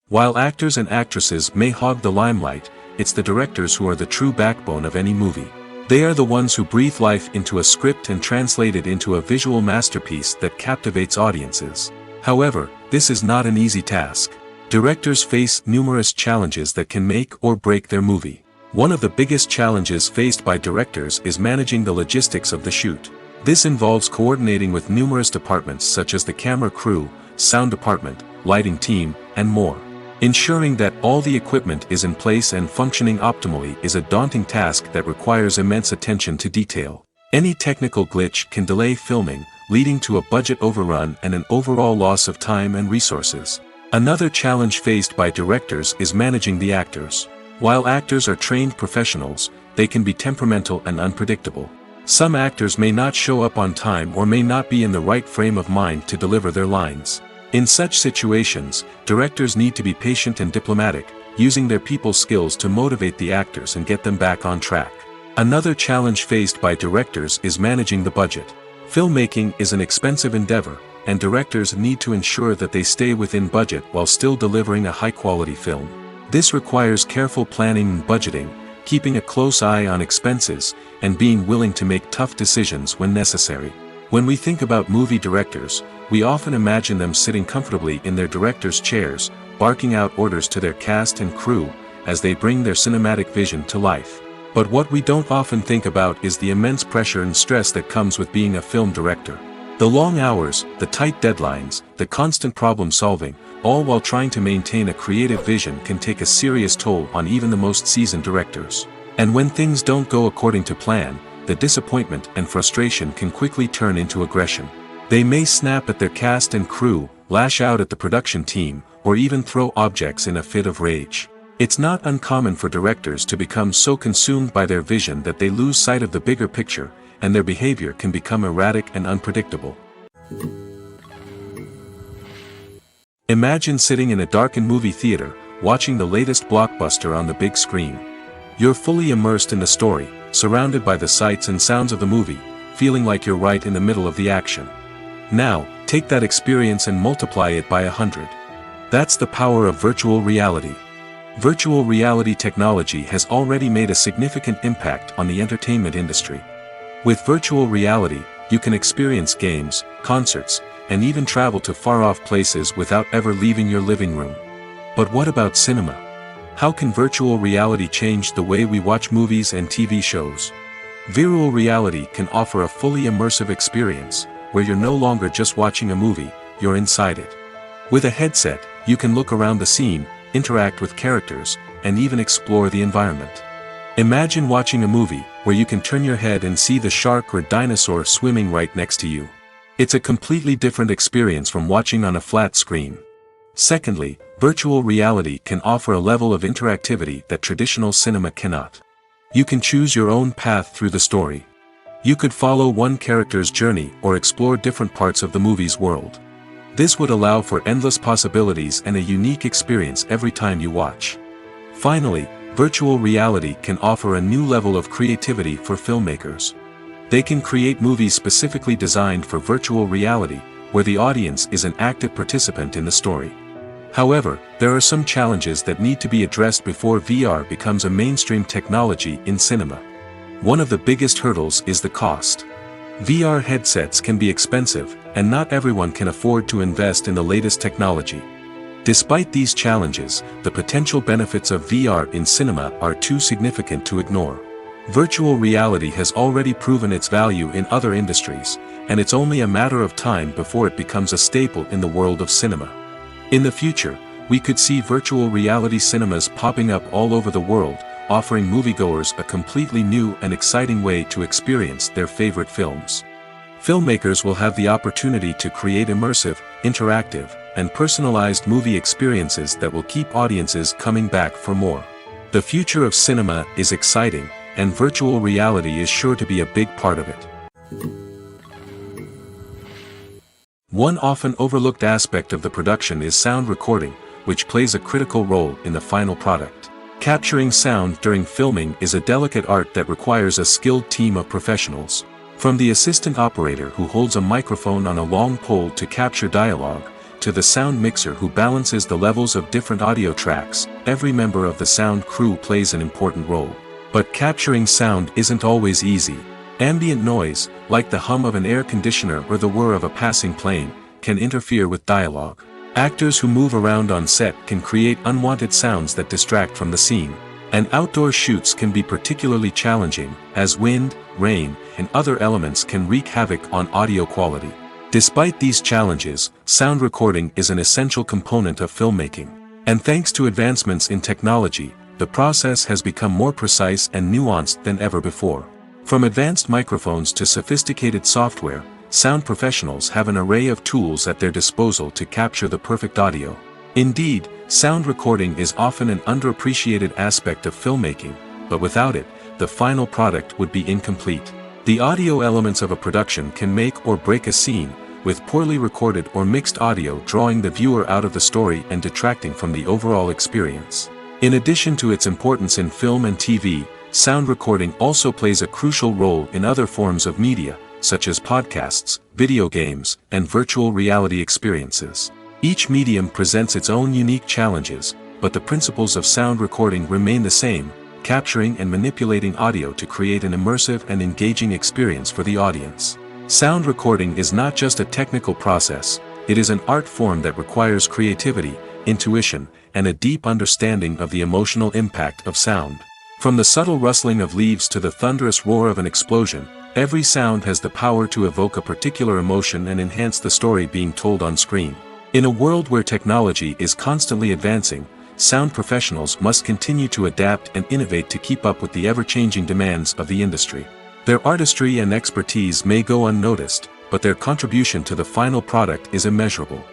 While actors and actresses may hog the limelight, it's the directors who are the true backbone of any movie. They are the ones who breathe life into a script and translate it into a visual masterpiece that captivates audiences. However, this is not an easy task. Directors face numerous challenges that can make or break their movie. One of the biggest challenges faced by directors is managing the logistics of the shoot. This involves coordinating with numerous departments such as the camera crew, sound department, lighting team, and more. Ensuring that all the equipment is in place and functioning optimally is a daunting task that requires immense attention to detail. Any technical glitch can delay filming, leading to a budget overrun and an overall loss of time and resources. Another challenge faced by directors is managing the actors. While actors are trained professionals, they can be temperamental and unpredictable. Some actors may not show up on time or may not be in the right frame of mind to deliver their lines. In such situations, directors need to be patient and diplomatic, using their people skills to motivate the actors and get them back on track. Another challenge faced by directors is managing the budget. Filmmaking is an expensive endeavor, and directors need to ensure that they stay within budget while still delivering a high-quality film. This requires careful planning and budgeting, keeping a close eye on expenses, and being willing to make tough decisions when necessary. When we think about movie directors, we often imagine them sitting comfortably in their director's chairs, barking out orders to their cast and crew, as they bring their cinematic vision to life. But what we don't often think about is the immense pressure and stress that comes with being a film director. The long hours, the tight deadlines, the constant problem solving, all while trying to maintain a creative vision can take a serious toll on even the most seasoned directors. And when things don't go according to plan, the disappointment and frustration can quickly turn into aggression. They may snap at their cast and crew, lash out at the production team, or even throw objects in a fit of rage. It's not uncommon for directors to become so consumed by their vision that they lose sight of the bigger picture, and their behavior can become erratic and unpredictable. Imagine sitting in a darkened movie theater, watching the latest blockbuster on the big screen. You're fully immersed in the story, surrounded by the sights and sounds of the movie, feeling like you're right in the middle of the action. Now, take that experience and multiply it by 100. That's the power of virtual reality. Virtual reality technology has already made a significant impact on the entertainment industry. With virtual reality, you can experience games, concerts, and even travel to far-off places without ever leaving your living room. But what about cinema? How can virtual reality change the way we watch movies and TV shows? Virtual reality can offer a fully immersive experience, where you're no longer just watching a movie, you're inside it. With a headset, you can look around the scene, interact with characters, and even explore the environment. Imagine watching a movie where you can turn your head and see the shark or dinosaur swimming right next to you. It's a completely different experience from watching on a flat screen. Secondly, virtual reality can offer a level of interactivity that traditional cinema cannot. You can choose your own path through the story. You could follow one character's journey or explore different parts of the movie's world. This would allow for endless possibilities and a unique experience every time you watch. Finally, virtual reality can offer a new level of creativity for filmmakers. They can create movies specifically designed for virtual reality, where the audience is an active participant in the story. However, there are some challenges that need to be addressed before VR becomes a mainstream technology in cinema. One of the biggest hurdles is the cost. VR headsets can be expensive, and not everyone can afford to invest in the latest technology. Despite these challenges, the potential benefits of VR in cinema are too significant to ignore. Virtual reality has already proven its value in other industries, and it's only a matter of time before it becomes a staple in the world of cinema. In the future, we could see virtual reality cinemas popping up all over the world, offering moviegoers a completely new and exciting way to experience their favorite films. Filmmakers will have the opportunity to create immersive, interactive, and personalized movie experiences that will keep audiences coming back for more. The future of cinema is exciting, and virtual reality is sure to be a big part of it. One often overlooked aspect of the production is sound recording, which plays a critical role in the final product. Capturing sound during filming is a delicate art that requires a skilled team of professionals. From the assistant operator who holds a microphone on a long pole to capture dialogue, to the sound mixer who balances the levels of different audio tracks, every member of the sound crew plays an important role. But capturing sound isn't always easy. Ambient noise, like the hum of an air conditioner or the whir of a passing plane, can interfere with dialogue. Actors who move around on set can create unwanted sounds that distract from the scene. And outdoor shoots can be particularly challenging, as wind, rain, and other elements can wreak havoc on audio quality. Despite these challenges, sound recording is an essential component of filmmaking. And thanks to advancements in technology, the process has become more precise and nuanced than ever before. From advanced microphones to sophisticated software, sound professionals have an array of tools at their disposal to capture the perfect audio. Indeed, sound recording is often an underappreciated aspect of filmmaking, but without it, the final product would be incomplete. The audio elements of a production can make or break a scene, with poorly recorded or mixed audio drawing the viewer out of the story and detracting from the overall experience. In addition to its importance in film and TV, sound recording also plays a crucial role in other forms of media, such as podcasts, video games, and virtual reality experiences. Each medium presents its own unique challenges, but the principles of sound recording remain the same, capturing and manipulating audio to create an immersive and engaging experience for the audience. Sound recording is not just a technical process, it is an art form that requires creativity, intuition, and a deep understanding of the emotional impact of sound. From the subtle rustling of leaves to the thunderous roar of an explosion, every sound has the power to evoke a particular emotion and enhance the story being told on screen. In a world where technology is constantly advancing, sound professionals must continue to adapt and innovate to keep up with the ever-changing demands of the industry. Their artistry and expertise may go unnoticed, but their contribution to the final product is immeasurable.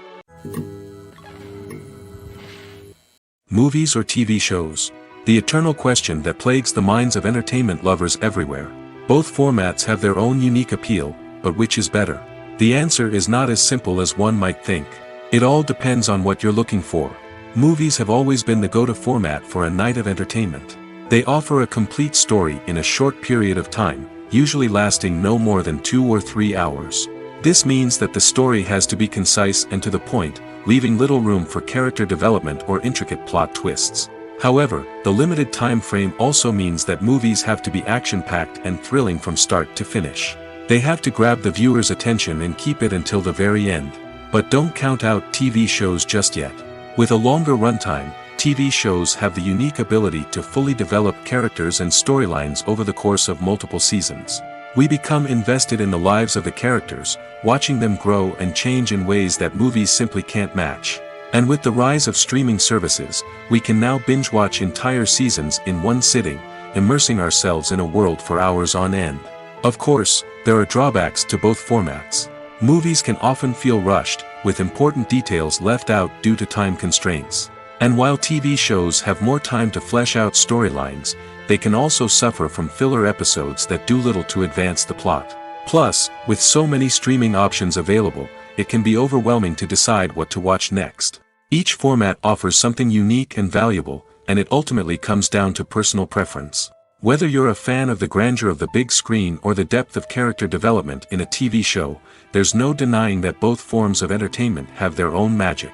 Movies or TV shows? The eternal question that plagues the minds of entertainment lovers everywhere. Both formats have their own unique appeal, but which is better? The answer is not as simple as one might think. It all depends on what you're looking for. Movies have always been the go-to format for a night of entertainment. They offer a complete story in a short period of time, usually lasting no more than 2 or 3 hours. This means that the story has to be concise and to the point, leaving little room for character development or intricate plot twists. However, the limited time frame also means that movies have to be action-packed and thrilling from start to finish. They have to grab the viewer's attention and keep it until the very end. But don't count out TV shows just yet. With a longer runtime, TV shows have the unique ability to fully develop characters and storylines over the course of multiple seasons. We become invested in the lives of the characters, watching them grow and change in ways that movies simply can't match. And with the rise of streaming services, we can now binge-watch entire seasons in one sitting, immersing ourselves in a world for hours on end. Of course, there are drawbacks to both formats. Movies can often feel rushed, with important details left out due to time constraints. And while TV shows have more time to flesh out storylines, they can also suffer from filler episodes that do little to advance the plot. Plus, with so many streaming options available, it can be overwhelming to decide what to watch next. Each format offers something unique and valuable, and it ultimately comes down to personal preference. Whether you're a fan of the grandeur of the big screen or the depth of character development in a TV show, there's no denying that both forms of entertainment have their own magic.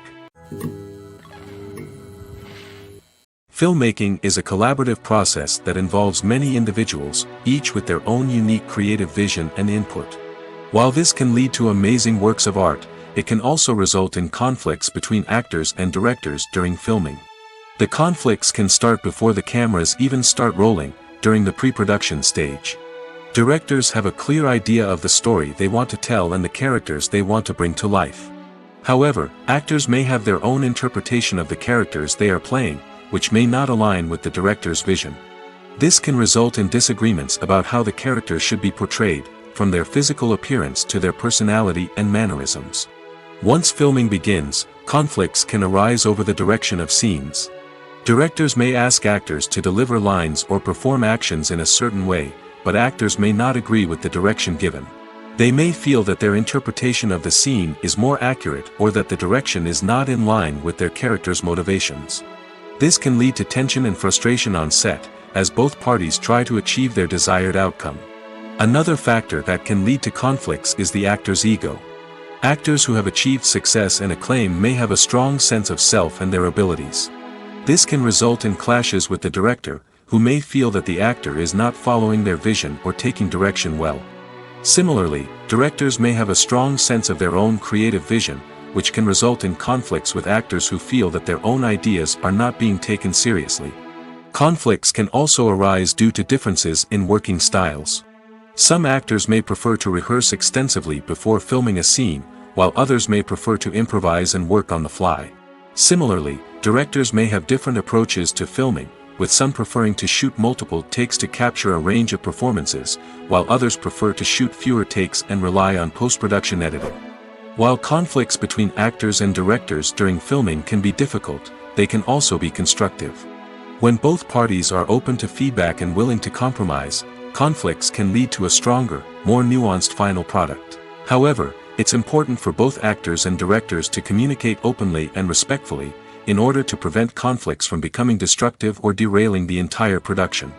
Filmmaking is a collaborative process that involves many individuals, each with their own unique creative vision and input. While this can lead to amazing works of art, it can also result in conflicts between actors and directors during filming. The conflicts can start before the cameras even start rolling, during the pre-production stage. Directors have a clear idea of the story they want to tell and the characters they want to bring to life. However, actors may have their own interpretation of the characters they are playing, which may not align with the director's vision. This can result in disagreements about how the characters should be portrayed, from their physical appearance to their personality and mannerisms. Once filming begins, conflicts can arise over the direction of scenes. Directors may ask actors to deliver lines or perform actions in a certain way, but actors may not agree with the direction given. They may feel that their interpretation of the scene is more accurate or that the direction is not in line with their character's motivations. This can lead to tension and frustration on set, as both parties try to achieve their desired outcome. Another factor that can lead to conflicts is the actor's ego. Actors who have achieved success and acclaim may have a strong sense of self and their abilities. This can result in clashes with the director, who may feel that the actor is not following their vision or taking direction well. Similarly, directors may have a strong sense of their own creative vision, which can result in conflicts with actors who feel that their own ideas are not being taken seriously. Conflicts can also arise due to differences in working styles. Some actors may prefer to rehearse extensively before filming a scene, while others may prefer to improvise and work on the fly. Similarly, directors may have different approaches to filming, with some preferring to shoot multiple takes to capture a range of performances, while others prefer to shoot fewer takes and rely on post-production editing. While conflicts between actors and directors during filming can be difficult, they can also be constructive. When both parties are open to feedback and willing to compromise, conflicts can lead to a stronger, more nuanced final product. However, it's important for both actors and directors to communicate openly and respectfully, in order to prevent conflicts from becoming destructive or derailing the entire production.